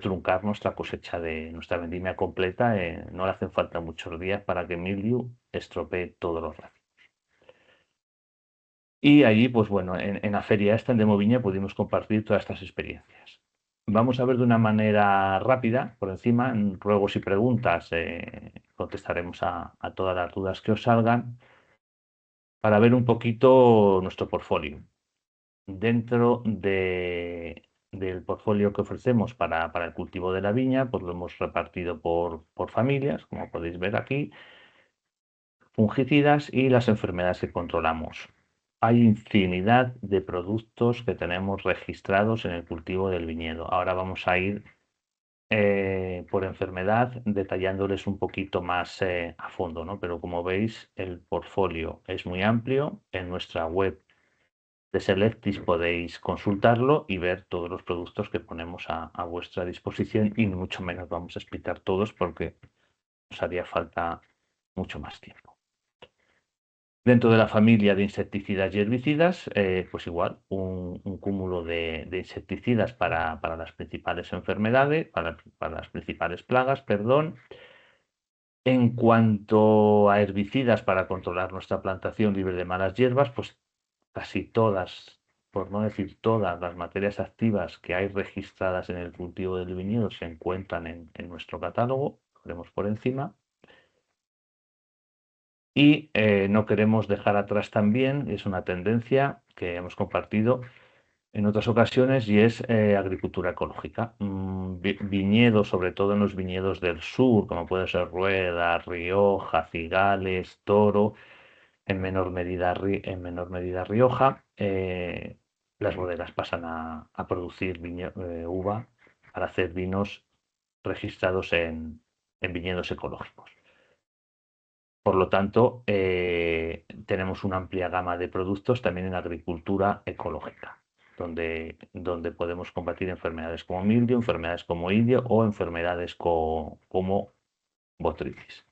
truncar nuestra cosecha de nuestra vendimia completa. No le hacen falta muchos días para que mildiu estropee todos los racimos. Y allí, pues bueno, en la feria esta en Demoviña pudimos compartir todas estas experiencias. Vamos a ver de una manera rápida, por encima, en ruegos y preguntas, contestaremos a todas las dudas que os salgan para ver un poquito nuestro portfolio. Dentro del portfolio que ofrecemos para el cultivo de la viña, pues lo hemos repartido por familias, como podéis ver aquí, fungicidas y las enfermedades que controlamos. Hay infinidad de productos que tenemos registrados en el cultivo del viñedo. Ahora vamos a ir por enfermedad detallándoles un poquito más a fondo, ¿no? Pero como veis, el portfolio es muy amplio. En nuestra web de Selectis podéis consultarlo y ver todos los productos que ponemos a vuestra disposición y mucho menos vamos a explicar todos porque nos haría falta mucho más tiempo. Dentro de la familia de insecticidas y herbicidas, pues igual, un cúmulo de insecticidas para las principales enfermedades, para las principales plagas, perdón. En cuanto a herbicidas para controlar nuestra plantación libre de malas hierbas, pues casi todas, por no decir todas las materias activas que hay registradas en el cultivo del viñedo se encuentran en nuestro catálogo, lo veremos por encima. Y no queremos dejar atrás también, es una tendencia que hemos compartido en otras ocasiones y es agricultura ecológica. Viñedos, sobre todo en los viñedos del sur, como puede ser Rueda, Rioja, Cigales, Toro, en menor medida Rioja, las bodegas pasan a producir uva para hacer vinos registrados en viñedos ecológicos. Por lo tanto, tenemos una amplia gama de productos también en agricultura ecológica, donde podemos combatir enfermedades como mildio, enfermedades como idio o enfermedades como botrytis.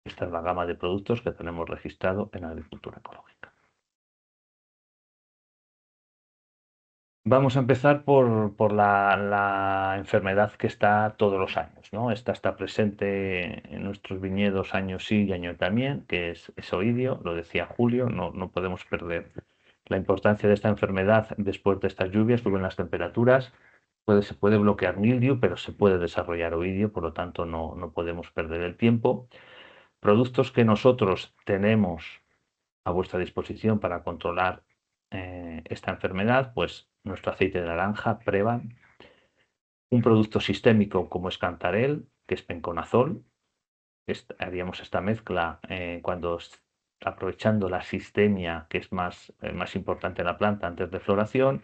Esta es la gama de productos que tenemos registrado en agricultura ecológica. Vamos a empezar por la enfermedad que está todos los años, ¿no? Esta está presente en nuestros viñedos año sí y año también, que es oidio, lo decía Julio, no podemos perder la importancia de esta enfermedad después de estas lluvias, suben las temperaturas, se puede bloquear mildiu, pero se puede desarrollar oidio, por lo tanto no podemos perder el tiempo. Productos que nosotros tenemos a vuestra disposición para controlar esta enfermedad, pues nuestro aceite de naranja, Prevan, un producto sistémico como es Cantarel, que es penconazol. Haríamos esta mezcla aprovechando la sistemia, que es más importante en la planta antes de floración.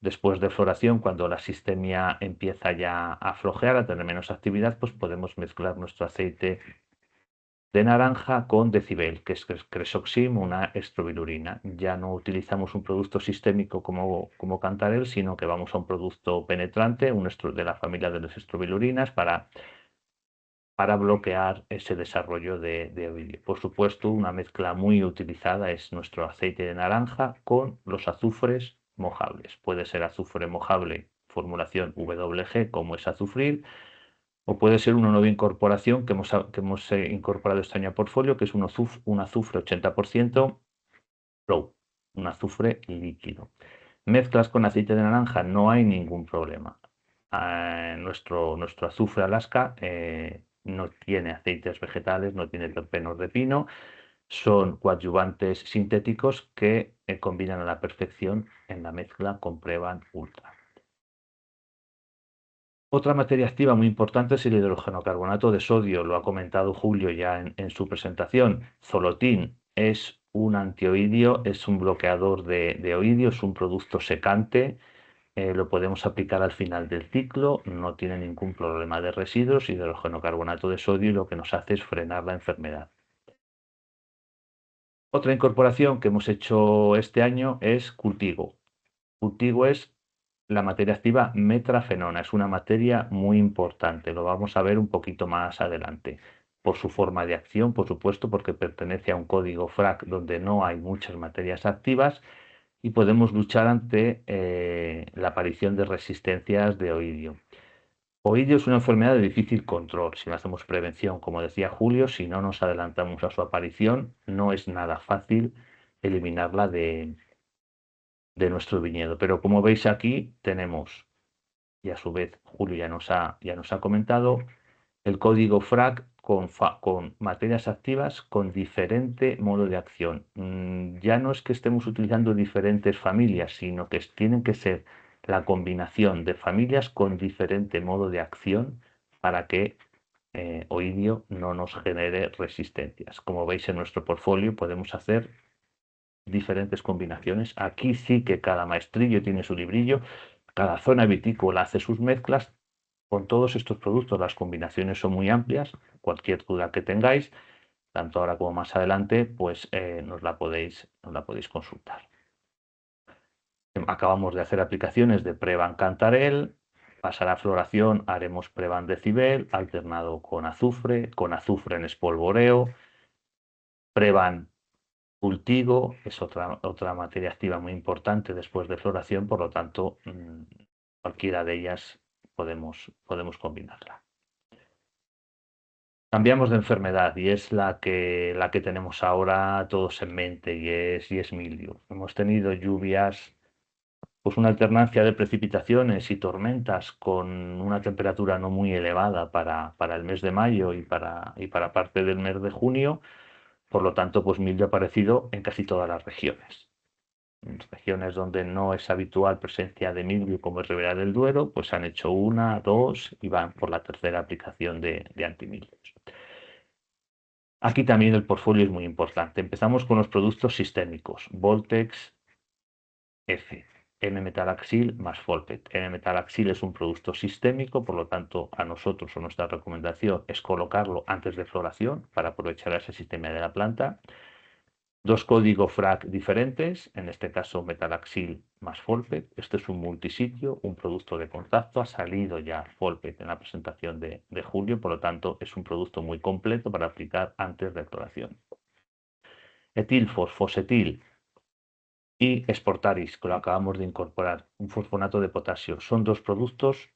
Después de floración, cuando la sistemia empieza ya a flojear, a tener menos actividad, pues podemos mezclar nuestro aceite de naranja con decibel, que es Cresoxim, una estrobilurina. Ya no utilizamos un producto sistémico como Cantarell, sino que vamos a un producto penetrante, de la familia de las estrobilurinas, para bloquear ese desarrollo de oidio. Por supuesto, una mezcla muy utilizada es nuestro aceite de naranja con los azufres mojables. Puede ser azufre mojable formulación WG, como es Azufril, o puede ser una nueva incorporación que hemos incorporado este año a portfolio, que es un azufre 80% Pro, un azufre líquido. Mezclas con aceite de naranja, no hay ningún problema. Nuestro azufre Alaska no tiene aceites vegetales, no tiene terpenos de pino, son coadyuvantes sintéticos que combinan a la perfección en la mezcla con Prevan Ultra. Otra materia activa muy importante es el hidrogenocarbonato de sodio, lo ha comentado Julio ya en su presentación. Zolotin es un antioidio, es un bloqueador de oidio, es un producto secante, lo podemos aplicar al final del ciclo, no tiene ningún problema de residuos, hidrogenocarbonato de sodio, y lo que nos hace es frenar la enfermedad. Otra incorporación que hemos hecho este año es Cultigo. Cultigo es la materia activa metrafenona, es una materia muy importante, lo vamos a ver un poquito más adelante. Por su forma de acción, por supuesto, porque pertenece a un código FRAC donde no hay muchas materias activas, y podemos luchar ante la aparición de resistencias de oidio. Oidio es una enfermedad de difícil control. Si no hacemos prevención, como decía Julio, si no nos adelantamos a su aparición, no es nada fácil eliminarla de nuestro viñedo. Pero como veis aquí tenemos, y a su vez Julio ya nos ha comentado, el código FRAC con materias activas con diferente modo de acción. Ya no es que estemos utilizando diferentes familias, sino que tienen que ser la combinación de familias con diferente modo de acción para que oidio no nos genere resistencias. Como veis en nuestro portfolio podemos hacer diferentes combinaciones. Aquí sí que cada maestrillo tiene su librillo, cada zona vitícola hace sus mezclas. Con todos estos productos las combinaciones son muy amplias. Cualquier duda que tengáis, tanto ahora como más adelante, pues nos la podéis consultar. Acabamos de hacer aplicaciones de Prevan Cantarell. Pasará a floración, haremos Prevan Decibel alternado con azufre en espolvoreo. Prevan Cultigo es otra materia activa muy importante después de floración, por lo tanto, cualquiera de ellas podemos combinarla. Cambiamos de enfermedad y es la que tenemos ahora todos en mente, y es mildio. Hemos tenido lluvias, pues una alternancia de precipitaciones y tormentas con una temperatura no muy elevada para el mes de mayo y para parte del mes de junio. Por lo tanto, pues mildio ha aparecido en casi todas las regiones. En regiones donde no es habitual presencia de mildio, como es Ribera del Duero, pues han hecho 1, 2 y van por la tercera aplicación de antimildios. Aquí también el portfolio es muy importante. Empezamos con los productos sistémicos, Voltex F, N-metalaxil más Folpet. N-metalaxil es un producto sistémico, por lo tanto, a nosotros o nuestra recomendación es colocarlo antes de floración para aprovechar ese sistema de la planta. Dos códigos FRAC diferentes, en este caso metalaxil más Folpet. Este es un multisitio, un producto de contacto. Ha salido ya Folpet en la presentación de Julio, por lo tanto es un producto muy completo para aplicar antes de floración. Etilfosfosetil y Sportaris, que lo acabamos de incorporar, un fosfonato de potasio. Son dos productos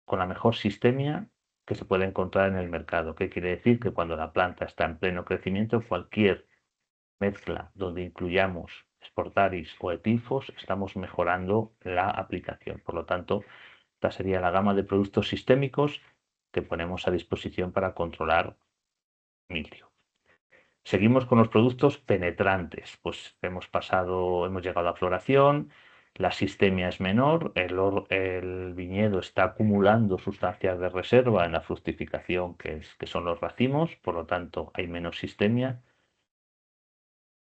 con la mejor sistemia que se puede encontrar en el mercado. ¿Qué quiere decir? Que cuando la planta está en pleno crecimiento, cualquier mezcla donde incluyamos Sportaris o Etilfos, estamos mejorando la aplicación. Por lo tanto, esta sería la gama de productos sistémicos que ponemos a disposición para controlar mildio. Seguimos con los productos penetrantes. Pues hemos llegado a floración, la sistemia es menor, el viñedo está acumulando sustancias de reserva en la fructificación, que son los racimos, por lo tanto hay menos sistemia.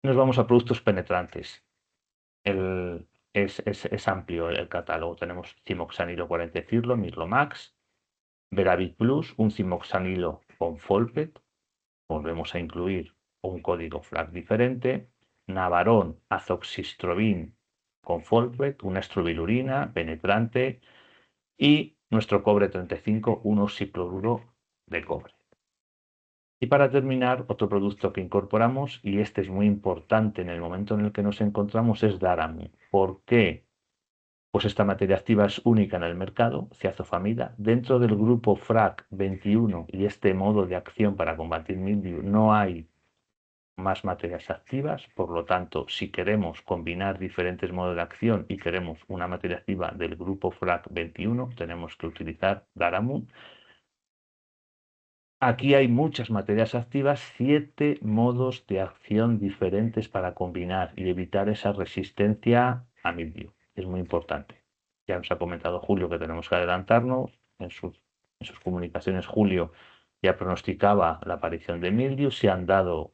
Nos vamos a productos penetrantes. Es amplio el catálogo. Tenemos cimoxanilo 40-cirlo, Mirlomax, Veravit Plus, un cimoxanilo con Folpet, volvemos a incluir un código FRAC diferente, Navarón, azoxystrobin con Folbet, una estrobilurina penetrante y nuestro cobre 35, un oxicloruro de cobre. Y para terminar, otro producto que incorporamos, y este es muy importante en el momento en el que nos encontramos, es Daramu. ¿Por qué? Pues esta materia activa es única en el mercado, ciazofamida. Dentro del grupo FRAC 21 y este modo de acción para combatir mildiu no hay más materias activas, por lo tanto, si queremos combinar diferentes modos de acción y queremos una materia activa del grupo FRAC 21, tenemos que utilizar Daramu. Aquí hay muchas materias activas, 7 modos de acción diferentes para combinar y evitar esa resistencia a mildiu. Es muy importante. Ya nos ha comentado Julio que tenemos que adelantarnos. En sus comunicaciones, Julio ya pronosticaba la aparición de mildiu. Se han dado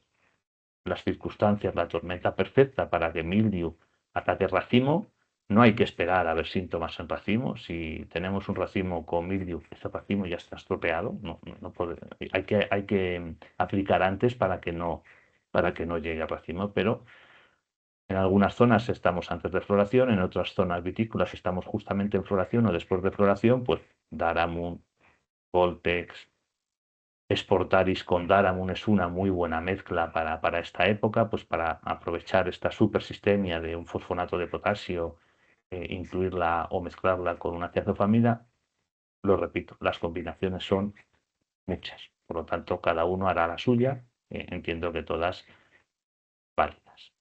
las circunstancias, la tormenta perfecta para que mildiu ataque racimo. No hay que esperar a ver síntomas en racimo. Si tenemos un racimo con mildiu, ese racimo ya está estropeado. Hay que aplicar antes para que no llegue al racimo, pero en algunas zonas estamos antes de floración, en otras zonas vitícolas estamos justamente en floración o después de floración, pues Daramun, Voltex, Sportaris con Daramun es una muy buena mezcla para esta época, pues para aprovechar esta supersistemia de un fosfonato de potasio, incluirla o mezclarla con una ciazofamida. Lo repito, las combinaciones son muchas, por lo tanto cada uno hará la suya, entiendo que todas válidas.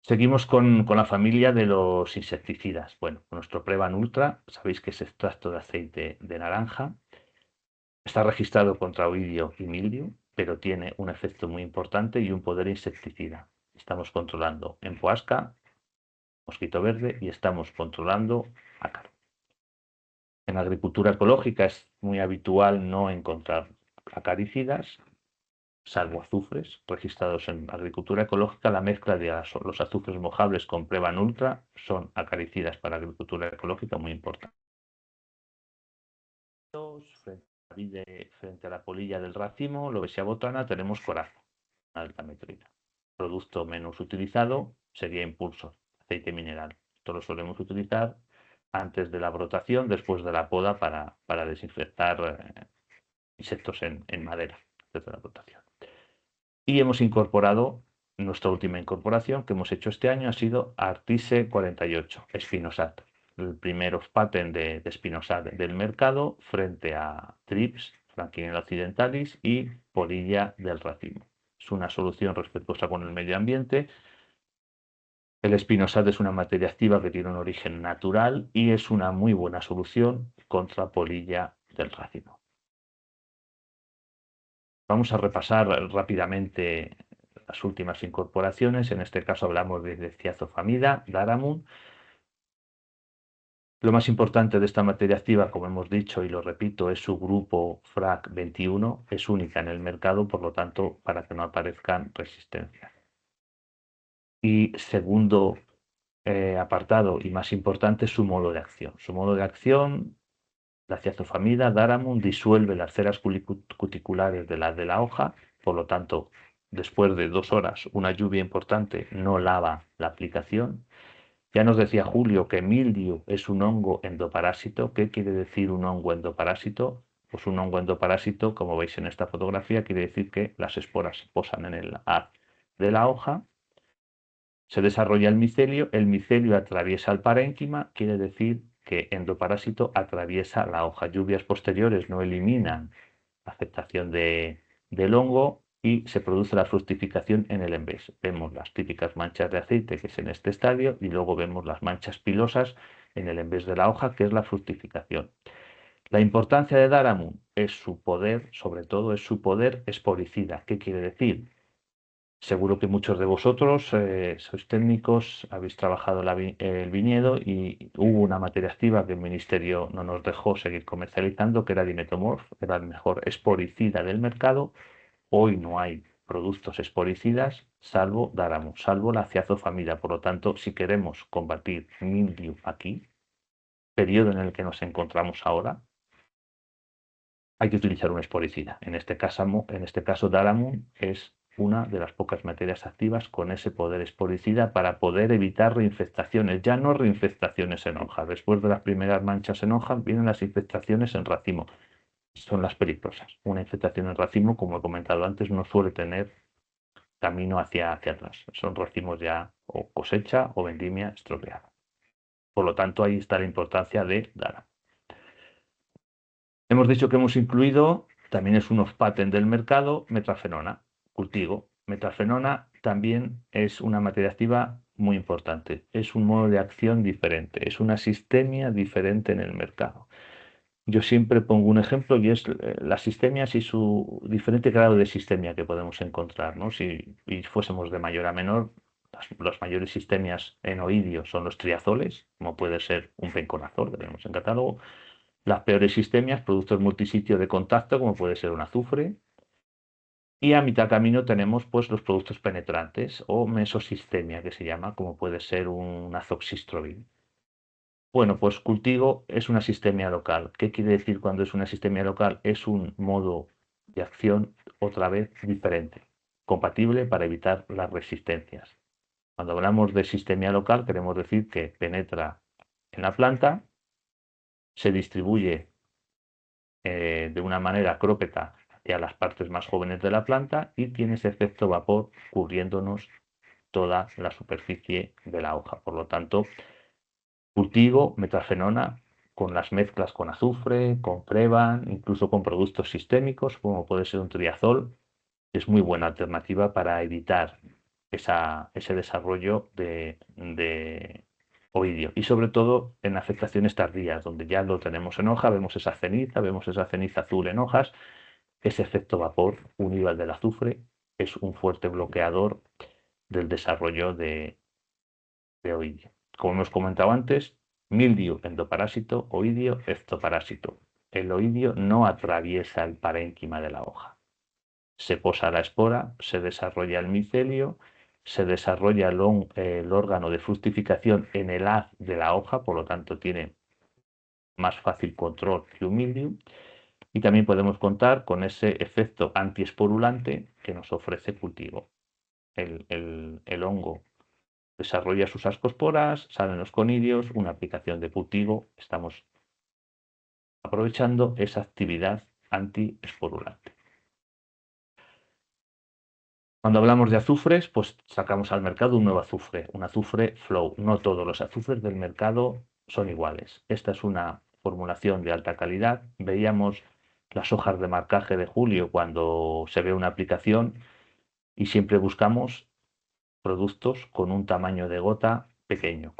Seguimos con la familia de los insecticidas. Bueno, nuestro Prevan Ultra, sabéis que es extracto de aceite de naranja. Está registrado contra oidio y mildiu, pero tiene un efecto muy importante y un poder insecticida. Estamos controlando empoasca, mosquito verde y estamos controlando ácaro. En agricultura ecológica es muy habitual no encontrar acaricidas, salvo azufres registrados en agricultura ecológica. La mezcla de los azufres mojables con Prevan Ultra son acaricidas para agricultura ecológica muy importantes. Frente a la polilla del racimo, Lobesia botana, tenemos coraza, alta-metrina. Producto menos utilizado sería impulso, aceite mineral. Esto lo solemos utilizar antes de la brotación, después de la poda para desinfectar insectos en madera, desde la brotación. Y hemos incorporado, nuestra última incorporación que hemos hecho este año ha sido Artise 48, Spinosad. El primer off-patent de Spinosad del mercado frente a Trips, Frankinella occidentalis y polilla del racimo. Es una solución respetuosa con el medio ambiente. El Spinosad es una materia activa que tiene un origen natural y es una muy buena solución contra polilla del racimo. Vamos a repasar rápidamente las últimas incorporaciones. En este caso hablamos de ciazofamida, Daramun. Lo más importante de esta materia activa, como hemos dicho y lo repito, es su grupo FRAC 21. Es única en el mercado, por lo tanto, para que no aparezcan resistencias. Y segundo apartado y más importante, su modo de acción. Su modo de acción, la ciazofamida, Daramun, disuelve las ceras cuticulares de la hoja, por lo tanto, después de 2 horas, una lluvia importante no lava la aplicación. Ya nos decía Julio que mildiu es un hongo endoparásito. ¿Qué quiere decir un hongo endoparásito? Pues un hongo endoparásito, como veis en esta fotografía, quiere decir que las esporas se posan en el haz de la hoja, se desarrolla el micelio atraviesa el parénquima, quiere decir que endoparásito atraviesa la hoja. Lluvias posteriores no eliminan la afectación del hongo y se produce la fructificación en el embés. Vemos las típicas manchas de aceite, que es en este estadio, y luego vemos las manchas pilosas en el embés de la hoja, que es la fructificación. La importancia de Daramun es su poder, sobre todo es su poder esporicida. ¿Qué quiere decir? Seguro que muchos de vosotros sois técnicos, habéis trabajado el viñedo y hubo una materia activa que el Ministerio no nos dejó seguir comercializando, que era Dimetomorph, era el mejor esporicida del mercado. Hoy no hay productos esporicidas salvo Daramun, salvo la ciazofamida. Por lo tanto, si queremos combatir mildiu aquí, periodo en el que nos encontramos ahora, hay que utilizar un esporicida. En este caso Daramon es una de las pocas materias activas con ese poder esporicida para poder evitar reinfestaciones, ya no reinfestaciones en hoja. Después de las primeras manchas en hoja vienen las infestaciones en racimo. Son las peligrosas. Una infestación en racimo, como he comentado antes, no suele tener camino hacia atrás. Son racimos ya o cosecha o vendimia estropeada. Por lo tanto, ahí está la importancia de Daramon. Hemos dicho que hemos incluido, también es unos patent del mercado, metrafenona, cultivo. Metrafenona también es una materia activa muy importante. Es un modo de acción diferente, es una sistemia diferente en el mercado. Yo siempre pongo un ejemplo y es las sistemias y su diferente grado de sistemia que podemos encontrar, ¿no? Si fuésemos de mayor a menor, las mayores sistemias en oidio son los triazoles, como puede ser un penconazol que tenemos en catálogo. Las peores sistemias, productos multisitio de contacto, como puede ser un azufre. Y a mitad camino tenemos pues los productos penetrantes o mesosistemia, que se llama, como puede ser un azoxystrobin. Bueno, pues cultivo es una sistemia local. ¿Qué quiere decir cuando es una sistemia local? Es un modo de acción otra vez diferente, compatible para evitar las resistencias. Cuando hablamos de sistemia local, queremos decir que penetra en la planta, se distribuye de una manera crópeta hacia las partes más jóvenes de la planta y tiene ese efecto vapor cubriéndonos toda la superficie de la hoja. Por lo tanto, cultivo metrafenona con las mezclas con azufre, con Prevan, incluso con productos sistémicos, como puede ser un triazol, es muy buena alternativa para evitar ese desarrollo de oidio. Y sobre todo en afectaciones tardías, donde ya lo tenemos en hoja, vemos esa ceniza azul en hojas, ese efecto vapor unido al del azufre es un fuerte bloqueador del desarrollo de oidio. Como hemos comentado antes, mildiu endoparásito, oidio ectoparásito. El oidio no atraviesa el parénquima de la hoja. Se posa la espora, se desarrolla el micelio, se desarrolla el órgano de fructificación en el haz de la hoja, por lo tanto tiene más fácil control que un mildiu. Y también podemos contar con ese efecto antiesporulante que nos ofrece cultivo. El hongo desarrolla sus ascosporas, salen los conidios, una aplicación de cultivo. Estamos aprovechando esa actividad antiesporulante. Cuando hablamos de azufres, pues sacamos al mercado un nuevo azufre, un azufre flow. No todos los azufres del mercado son iguales. Esta es una formulación de alta calidad. Veíamos las hojas de marcaje de Julio cuando se ve una aplicación y siempre buscamos productos con un tamaño de gota pequeño,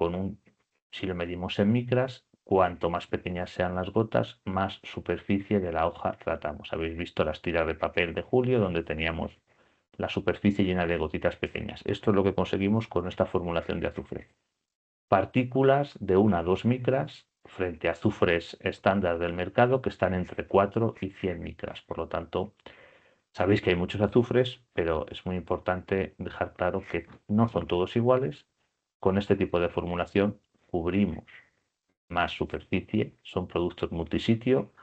si lo medimos en micras, cuanto más pequeñas sean las gotas, más superficie de la hoja tratamos. Habéis visto las tiras de papel de Julio donde teníamos la superficie llena de gotitas pequeñas. Esto es lo que conseguimos con esta formulación de azufre. Partículas de 1 a 2 micras frente a azufres estándar del mercado que están entre 4 y 100 micras. Por lo tanto, sabéis que hay muchos azufres, pero es muy importante dejar claro que no son todos iguales. Con este tipo de formulación cubrimos más superficie, son productos multisitio,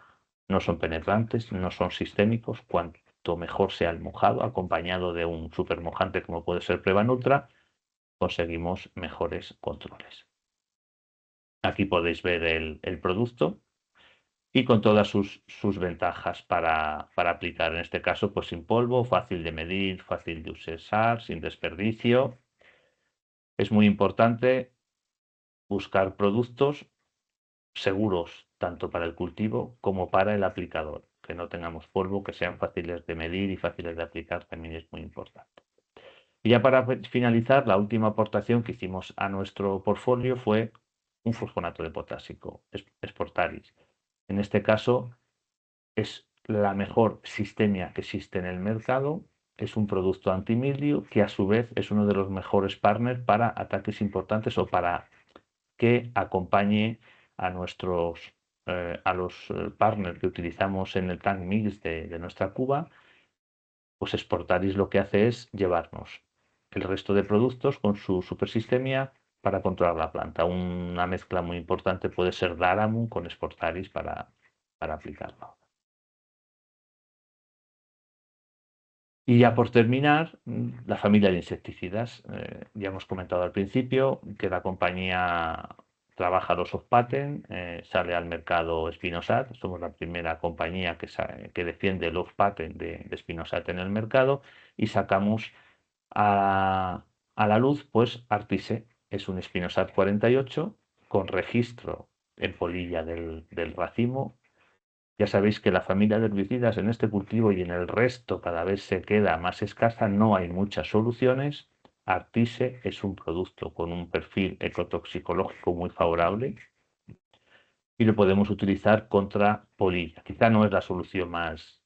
no son penetrantes, no son sistémicos. Cuanto mejor sea el mojado, acompañado de un supermojante como puede ser Prevan Ultra, conseguimos mejores controles. Aquí podéis ver el producto y con todas sus ventajas para aplicar. En este caso, pues sin polvo, fácil de medir, fácil de usar, sin desperdicio. Es muy importante buscar productos seguros tanto para el cultivo como para el aplicador. Que no tengamos polvo, que sean fáciles de medir y fáciles de aplicar también es muy importante. Y ya para finalizar, la última aportación que hicimos a nuestro portfolio fue un fosfonato de potásico, Sportaris. En este caso es la mejor sistemia que existe en el mercado, es un producto antimildio que a su vez es uno de los mejores partners para ataques importantes o para que acompañe a los partners que utilizamos en el tank mix de nuestra cuba. Pues Sportaris lo que hace es llevarnos el resto de productos con su supersistemia para controlar la planta. Una mezcla muy importante puede ser Daramon con Sportaris para aplicarlo. Y ya por terminar, la familia de insecticidas. Ya hemos comentado al principio que la compañía trabaja los off-patent, sale al mercado Spinosat. Somos la primera compañía que defiende el off-patent de Spinosat en el mercado y sacamos a, a la luz, pues Artise es un Spinosat 48 con registro en polilla del racimo. Ya sabéis que la familia de herbicidas en este cultivo y en el resto cada vez se queda más escasa, no hay muchas soluciones. Artise es un producto con un perfil ecotoxicológico muy favorable y lo podemos utilizar contra polilla. Quizá no es la solución más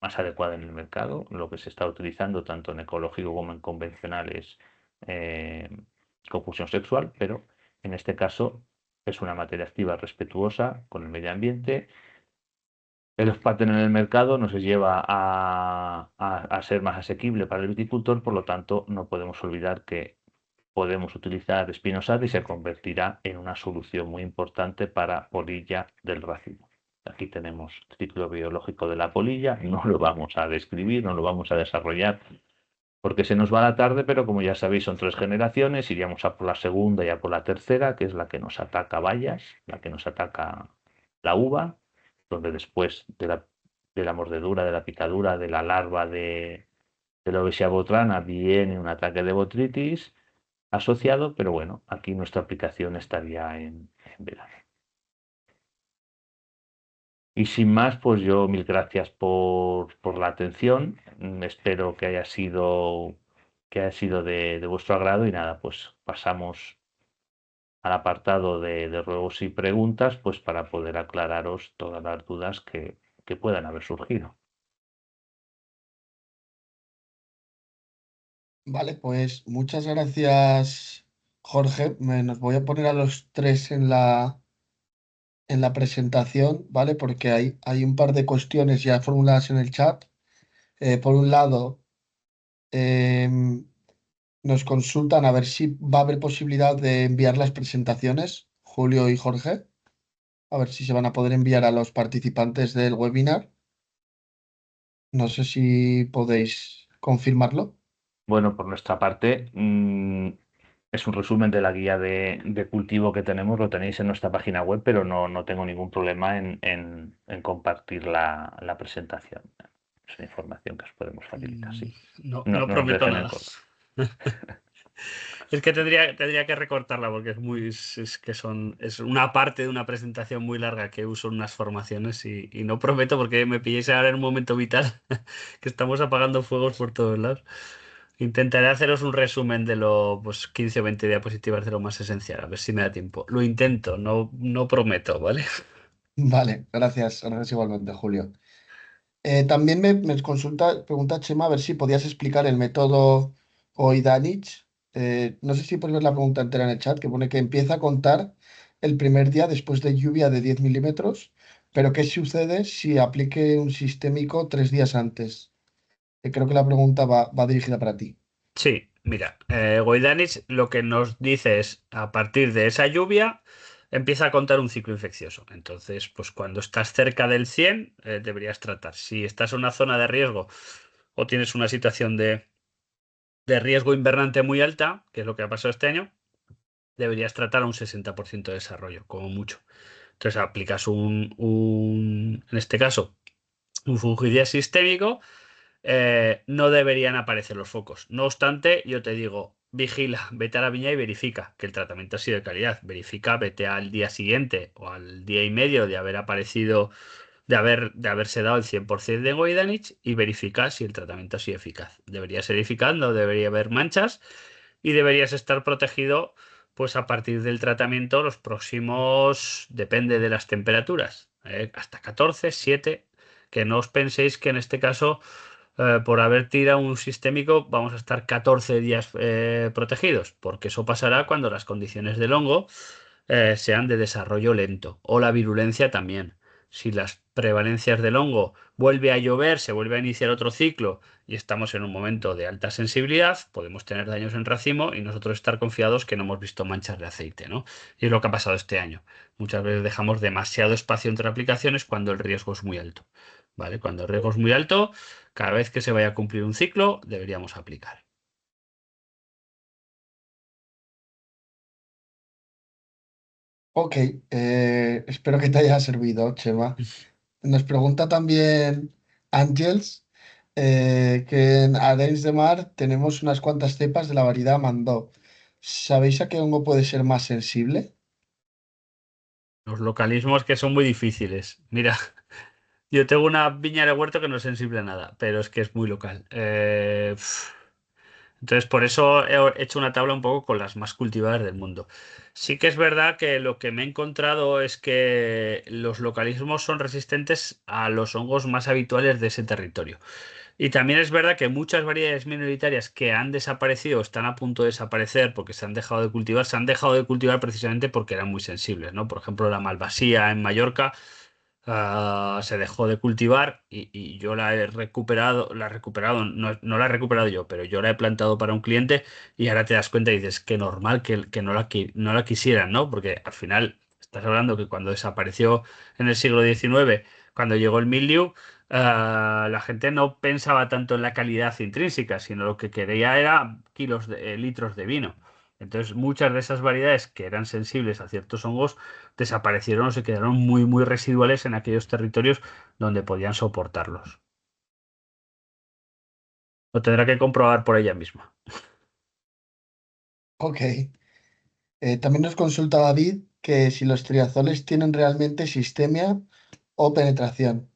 adecuada en el mercado. Lo que se está utilizando tanto en ecológico como en convencional es eh, confusión sexual, pero en este caso es una materia activa respetuosa con el medio ambiente. El patent en el mercado nos lleva a ser más asequible para el viticultor, por lo tanto no podemos olvidar que podemos utilizar Spinosad y se convertirá en una solución muy importante para polilla del racimo. Aquí tenemos el ciclo biológico de la polilla, no lo vamos a describir, no lo vamos a desarrollar porque se nos va la tarde, pero como ya sabéis son 3 generaciones, iríamos a por la segunda y a por la tercera, que es la que nos ataca bayas, la que nos ataca la uva, donde después de la mordedura, de la picadura, de la larva de la obesia botrana viene un ataque de botritis asociado, pero bueno, aquí nuestra aplicación estaría en verano. Y sin más, pues yo mil gracias por la atención. Espero que haya sido de vuestro agrado y nada, pues pasamos al apartado de ruegos y preguntas, pues para poder aclararos todas las dudas que puedan haber surgido. Vale, pues muchas gracias, Jorge. Nos voy a poner a los tres en la presentación, ¿vale? Porque hay un par de cuestiones ya formuladas en el chat. Por un lado, em, nos consultan a ver si va a haber posibilidad de enviar las presentaciones, Julio y Jorge, a ver si se van a poder enviar a los participantes del webinar. No sé si podéis confirmarlo. Bueno, por nuestra parte, es un resumen de la guía de cultivo que tenemos, lo tenéis en nuestra página web, pero no tengo ningún problema en compartir la presentación. Es una información que os podemos facilitar, sí. No, No, no no nos prometo dejen en nada. corto. Es que tendría que recortarla porque es una parte de una presentación muy larga que uso en unas formaciones y no prometo porque me pilléis ahora en un momento vital que estamos apagando fuegos por todos lados. Intentaré haceros un resumen de lo, pues 15 o 20 diapositivas de lo más esencial, a ver si me da tiempo. Lo intento, no prometo, ¿vale? Vale, gracias. Gracias igualmente, Julio. También me pregunta Chema a ver si podías explicar el método Oidanich. No sé si puedes ver la pregunta entera en el chat, que pone que empieza a contar el primer día después de lluvia de 10 milímetros, pero ¿qué sucede si aplique un sistémico 3 días antes? Creo que la pregunta va dirigida para ti. Sí, mira, Goidanich lo que nos dice es, a partir de esa lluvia, empieza a contar un ciclo infeccioso. Entonces, pues cuando estás cerca del 100, deberías tratar. Si estás en una zona de riesgo o tienes una situación de riesgo invernante muy alta, que es lo que ha pasado este año, deberías tratar a un 60% de desarrollo, como mucho. Entonces, aplicas en este caso, un fungicida sistémico, no deberían aparecer los focos. No obstante, yo te digo, vigila, vete a la viña y verifica que el tratamiento ha sido de calidad. Verifica, vete al día siguiente o al día y medio de haber aparecido, de haberse dado el 100% de Goidanich y verifica si el tratamiento ha sido eficaz. Debería ser eficaz, no debería haber manchas y deberías estar protegido. Pues a partir del tratamiento, los próximos, depende de las temperaturas, hasta 14, 7, que no os penséis que en este caso por haber tirado un sistémico vamos a estar 14 días protegidos, porque eso pasará cuando las condiciones del hongo sean de desarrollo lento o la virulencia también. Si las prevalencias del hongo vuelve a llover, se vuelve a iniciar otro ciclo y estamos en un momento de alta sensibilidad, podemos tener daños en racimo y nosotros estar confiados que no hemos visto manchas de aceite, ¿no? Y es lo que ha pasado este año. Muchas veces dejamos demasiado espacio entre aplicaciones cuando el riesgo es muy alto. ¿vale? Cuando el riesgo es muy alto, cada vez que se vaya a cumplir un ciclo, deberíamos aplicar. Ok, espero que te haya servido, Chema. Nos pregunta también Ángels que en Arenys de Mar tenemos unas cuantas cepas de la variedad Mandó. ¿Sabéis a qué hongo puede ser más sensible? Los localismos que son muy difíciles. Mira, yo tengo una viña de huerto que no es sensible a nada, pero es que es muy local. Entonces, por eso he hecho una tabla un poco con las más cultivadas del mundo. Sí que es verdad que lo que me he encontrado es que los localismos son resistentes a los hongos más habituales de ese territorio. Y también es verdad que muchas variedades minoritarias que han desaparecido o están a punto de desaparecer porque se han dejado de cultivar, se han dejado de cultivar precisamente porque eran muy sensibles, ¿no? Por ejemplo, la malvasía en Mallorca se dejó de cultivar y yo la he recuperado, no, no la he recuperado yo, pero yo la he plantado para un cliente y ahora te das cuenta y dices que normal que no no la quisieran, ¿no? Porque al final estás hablando que cuando desapareció en el siglo XIX, cuando llegó el mildiu, la gente no pensaba tanto en la calidad intrínseca, sino lo que quería era litros de vino. Entonces, muchas de esas variedades que eran sensibles a ciertos hongos desaparecieron o se quedaron muy, muy residuales en aquellos territorios donde podían soportarlos. Lo tendrá que comprobar por ella misma. Ok. También nos consulta David que si los triazoles tienen realmente sistemia o penetración.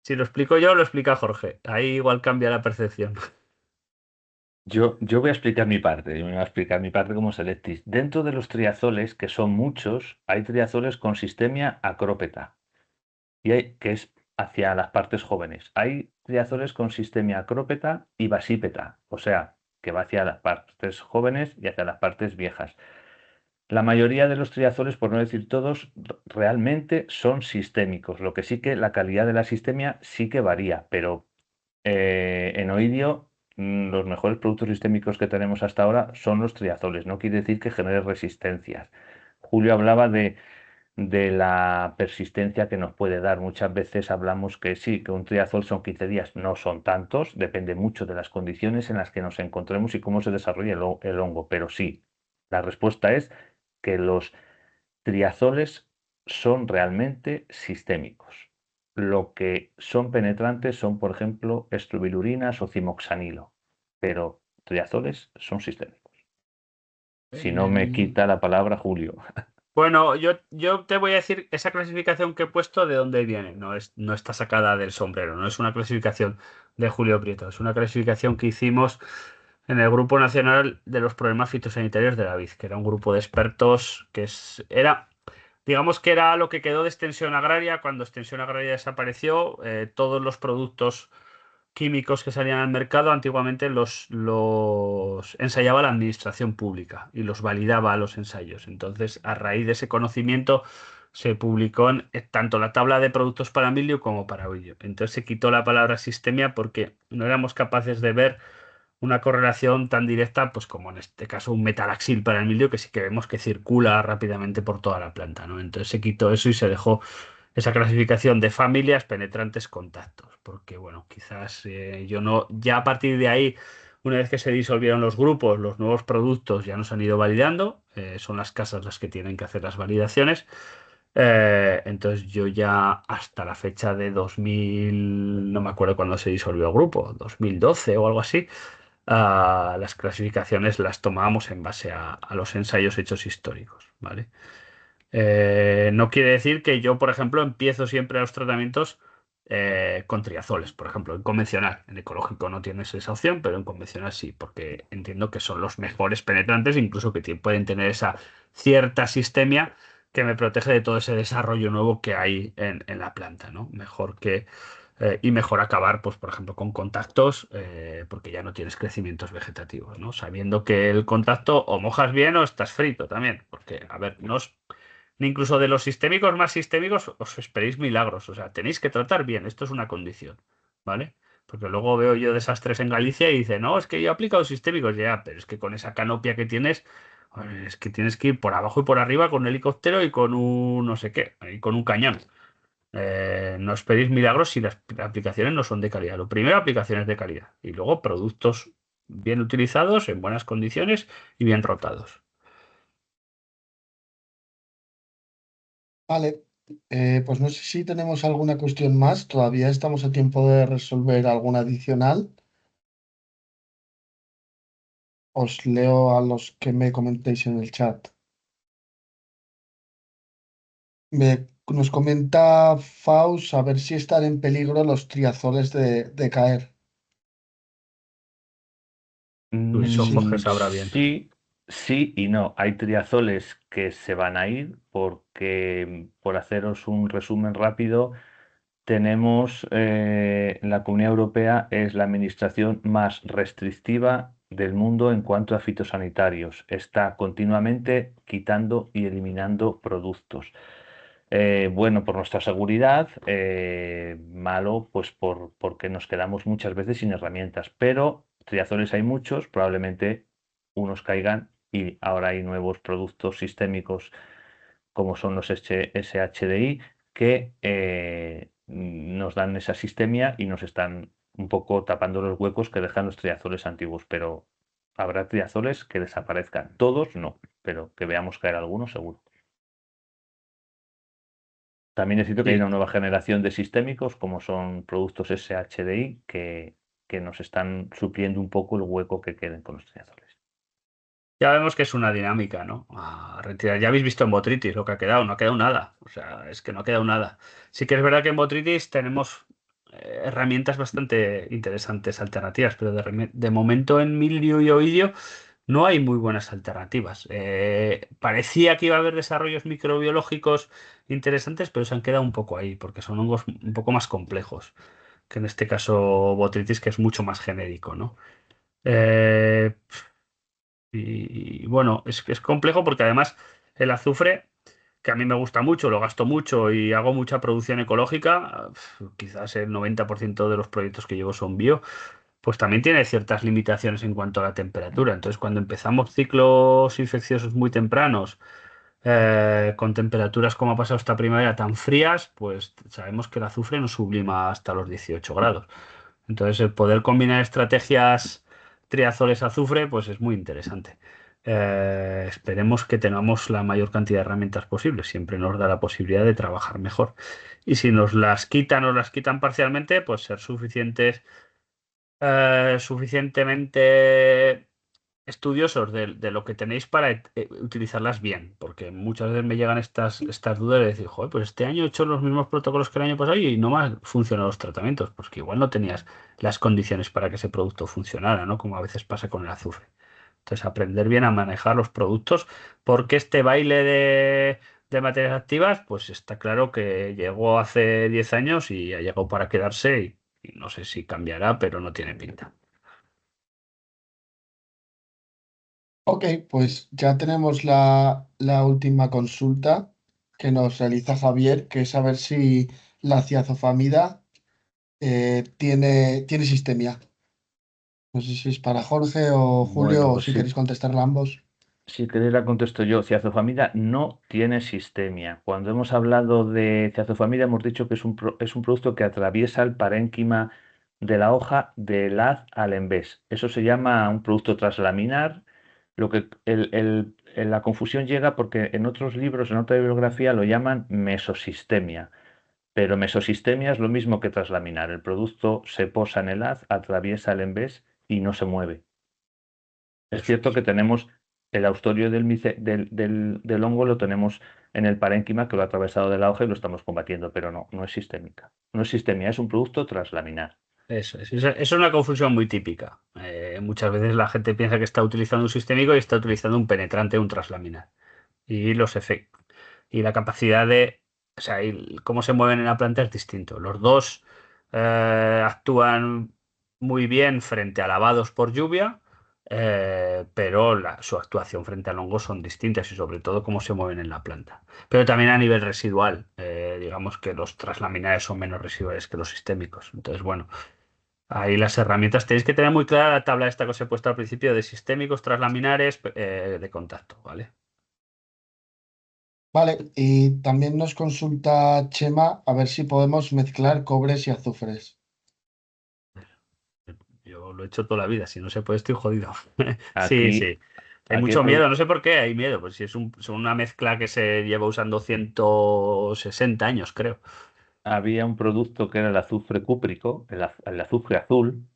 Si lo explico yo, lo explica Jorge. Ahí igual cambia la percepción. Yo voy a explicar mi parte, yo me voy a explicar mi parte como Selectis. Dentro de los triazoles, que son muchos, hay triazoles con sistemia acrópeta, que es hacia las partes jóvenes. Hay triazoles con sistemia acrópeta y basípeta, o sea, que va hacia las partes jóvenes y hacia las partes viejas. La mayoría de los triazoles, por no decir todos, realmente son sistémicos, lo que sí que la calidad de la sistemia sí que varía, pero en oidio los mejores productos sistémicos que tenemos hasta ahora son los triazoles, no quiere decir que genere resistencias. Julio hablaba de la persistencia que nos puede dar. Muchas veces hablamos que sí, que un triazol son 15 días, no son tantos, depende mucho de las condiciones en las que nos encontremos y cómo se desarrolla el hongo, pero sí, la respuesta es que los triazoles son realmente sistémicos. Lo que son penetrantes son, por ejemplo, estrobilurinas o cimoxanilo, pero triazoles son sistémicos. Si no me quita la palabra Julio. Bueno, yo te voy a decir esa clasificación que he puesto de dónde viene. No está sacada del sombrero, no es una clasificación de Julio Prieto, es una clasificación que hicimos en el Grupo Nacional de los Problemas Fitosanitarios de la Vid, que era un grupo de expertos digamos que era lo que quedó de Extensión Agraria. Cuando Extensión Agraria desapareció, todos los productos químicos que salían al mercado, antiguamente los ensayaba la administración pública y los validaba a los ensayos. Entonces, a raíz de ese conocimiento, se publicó tanto la tabla de productos para milio como para oillo. Entonces se quitó la palabra sistemia porque no éramos capaces de ver una correlación tan directa, pues como en este caso un metalaxil para el milio, que sí que vemos que circula rápidamente por toda la planta, ¿no? Entonces se quitó eso y se dejó esa clasificación de familias, penetrantes, contactos, porque bueno, quizás yo no, ya a partir de ahí, una vez que se disolvieron los grupos, los nuevos productos ya nos han ido validando, son las casas las que tienen que hacer las validaciones. Entonces yo ya hasta la fecha de 2000, no me acuerdo cuándo se disolvió el grupo, 2012 o algo así, las clasificaciones las tomábamos en base a los ensayos hechos históricos, ¿vale? No quiere decir que yo, por ejemplo, empiezo siempre los tratamientos con triazoles, por ejemplo, en convencional. En ecológico no tienes esa opción, pero en convencional sí, porque entiendo que son los mejores penetrantes, incluso que pueden tener esa cierta sistemia que me protege de todo ese desarrollo nuevo que hay en la planta, ¿no? Y mejor acabar, pues, por ejemplo, con contactos, porque ya no tienes crecimientos vegetativos, ¿no? Sabiendo que el contacto o mojas bien o estás frito también, porque, a ver, incluso de los sistémicos más sistémicos os esperéis milagros, o sea, tenéis que tratar bien, esto es una condición, ¿vale? Porque luego veo yo desastres en Galicia y dice, no, es que yo he aplicado sistémicos, ya, pero es que con esa canopia que tienes, joder, es que tienes que ir por abajo y por arriba con un helicóptero y con un no sé qué, y con un cañón. No esperéis milagros si las aplicaciones no son de calidad. Lo primero, aplicaciones de calidad. Y luego productos bien utilizados, en buenas condiciones y bien rotados. Vale, pues no sé si tenemos alguna cuestión más. Todavía estamos a tiempo de resolver alguna adicional. Os leo a los que me comentéis en el chat. Nos comenta Faust a ver si están en peligro los triazoles de caer. Luis Sí, Ojos que sabrá bien. Sí, sí y no. Hay triazoles que se van a ir porque, por haceros un resumen rápido, tenemos la Comunidad Europea es la administración más restrictiva del mundo en cuanto a fitosanitarios. Está continuamente quitando y eliminando productos. Bueno, por nuestra seguridad, malo, pues porque nos quedamos muchas veces sin herramientas, pero triazoles hay muchos, probablemente unos caigan y ahora hay nuevos productos sistémicos como son los SHDI que nos dan esa sistemia y nos están un poco tapando los huecos que dejan los triazoles antiguos, pero habrá triazoles que desaparezcan. Todos no, pero que veamos caer algunos seguro. También es cierto que hay Sí, una nueva generación de sistémicos, como son productos SHDI, que nos están supliendo un poco el hueco que queden con los triazoles. ya vemos que es una dinámica, ¿no? A retirar. Ya habéis visto en Botrytis lo que ha quedado, no ha quedado nada. O sea, es que no ha quedado nada. Sí que es verdad que en Botrytis tenemos herramientas bastante interesantes, alternativas, pero de momento en Mildio y Oidio no hay muy buenas alternativas. Parecía que iba a haber desarrollos microbiológicos interesantes, pero se han quedado un poco ahí, porque son hongos un poco más complejos que en este caso Botrytis, que es mucho más genérico, ¿no? Eh, y bueno, es complejo porque además el azufre, que a mí me gusta mucho, lo gasto mucho y hago mucha producción ecológica, quizás el 90% de los proyectos que llevo son bio, pues también tiene ciertas limitaciones en cuanto a la temperatura. Entonces, cuando empezamos ciclos infecciosos muy tempranos, con temperaturas como ha pasado esta primavera tan frías, pues sabemos que el azufre nos sublima hasta los 18 grados. Entonces, el poder combinar estrategias triazoles-azufre, pues es muy interesante. Esperemos que tengamos la mayor cantidad de herramientas posible. Siempre nos da la posibilidad de trabajar mejor. Y si nos las quitan parcialmente, pues ser suficientemente estudiosos de lo que tenéis para utilizarlas bien, porque muchas veces me llegan estas dudas de decir, joder, pues este año he hecho los mismos protocolos que el año pasado y no me han funcionado los tratamientos, pues que igual no tenías las condiciones para que ese producto funcionara, ¿no? Como a veces pasa con el azufre. Entonces, aprender bien a manejar los productos, porque este baile de materias activas, pues está claro que llegó hace 10 años y ha llegado para quedarse y no sé si cambiará, pero no tiene pinta. Ok, pues ya tenemos la última consulta que nos realiza Javier, que es a ver si la ciazofamida tiene sistemia. No sé si es para Jorge o Julio Bueno, o pues si queréis contestarle a ambos. si queréis la contesto yo. Ciazofamida no tiene sistemia. Cuando hemos hablado de ciazofamida hemos dicho que es un producto que atraviesa el parénquima de la hoja del haz al envés. Eso se llama un producto translaminar. Lo que la confusión llega porque en otros libros, en otra bibliografía, lo llaman mesosistemia. Pero mesosistemia es lo mismo que translaminar. El producto se posa en el haz, atraviesa el envés y no se mueve. Es Eso cierto es. que tenemos el austorio del hongo, lo tenemos en el parénquima que lo ha atravesado de la hoja y lo estamos combatiendo, pero no, no es sistémica. No es sistemia, es un producto translaminar. Eso es. Es una confusión muy típica. Muchas veces la gente piensa que está utilizando un sistémico y está utilizando un penetrante, un translaminar. Y los efectos. Y la capacidad de. O sea, cómo se mueven en la planta es distinto. Los dos actúan muy bien frente a lavados por lluvia, pero su actuación frente al hongo son distintas y sobre todo cómo se mueven en la planta. Pero también a nivel residual. Digamos que los translaminares son menos residuales que los sistémicos. Entonces, bueno. Ahí las herramientas, tenéis que tener muy clara la tabla esta que os he puesto al principio de sistémicos, translaminares, de contacto, ¿vale? Vale, y también nos consulta Chema a ver si podemos mezclar cobres y azufres. Yo lo he hecho toda la vida, si no se puede estoy jodido. Sí, Aquí, sí. Hay aquí mucho miedo, no sé por qué hay miedo, pues si es son una mezcla que se lleva usando 160 años, creo. había un producto que era el azufre cúprico, el azufre azul,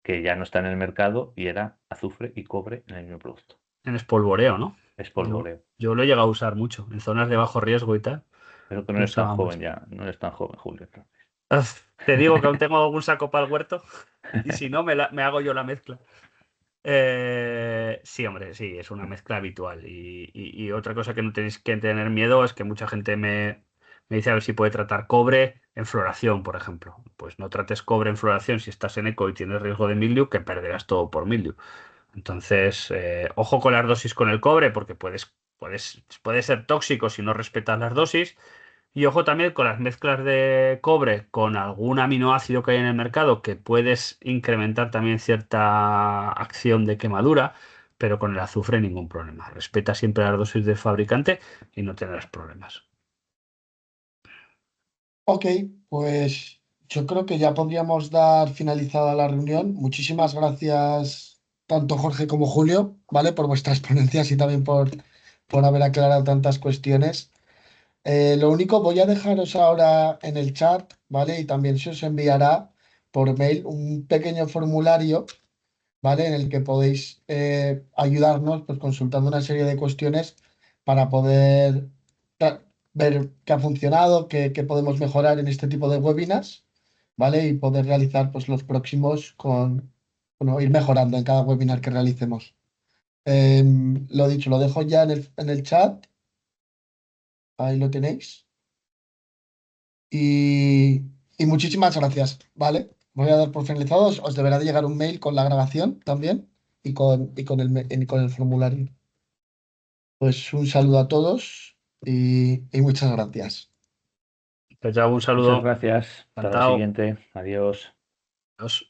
que ya no está en el mercado y era azufre y cobre en el mismo producto. En espolvoreo, ¿no? Es Yo, polvoreo. yo lo he llegado a usar mucho, en zonas de bajo riesgo y tal, Creo que no lo eres tan usaba joven mucho. ya, no eres tan joven, Julio. Te digo que aún tengo algún saco para el huerto y si no, me hago yo la mezcla. Sí, hombre, sí, es una mezcla habitual. Y otra cosa que no tenéis que tener miedo es que mucha gente me dice a ver si puede tratar cobre en floración, por ejemplo. Pues no trates cobre en floración si estás en eco y tienes riesgo de mildew, que perderás todo por mildew. Entonces, ojo con las dosis con el cobre, porque puede ser tóxico si no respetas las dosis. Y ojo también con las mezclas de cobre con algún aminoácido que hay en el mercado que puedes incrementar también cierta acción de quemadura, pero con el azufre ningún problema. Respeta siempre las dosis del fabricante y no tendrás problemas. Ok, pues yo creo que ya podríamos dar finalizada la reunión. Muchísimas gracias tanto Jorge como Julio, ¿vale? Por vuestras ponencias y también por haber aclarado tantas cuestiones. Lo único, voy a dejaros ahora en el chat, ¿vale? Y también se os enviará por mail un pequeño formulario, ¿vale? En el que podéis ayudarnos pues, consultando una serie de cuestiones para poder ta- ver qué ha funcionado, qué podemos mejorar en este tipo de webinars, ¿vale? Y poder realizar pues, los próximos bueno, ir mejorando en cada webinar que realicemos. Lo dicho, lo dejo ya en el chat, ahí lo tenéis. Y, y muchísimas gracias, ¿vale? Voy a dar por finalizado. Os deberá de llegar un mail con la grabación también y con el formulario. Pues un saludo a todos y muchas gracias. Pues ya un Muchas saludo. gracias. Hasta la Encantado. siguiente. Adiós. Adiós.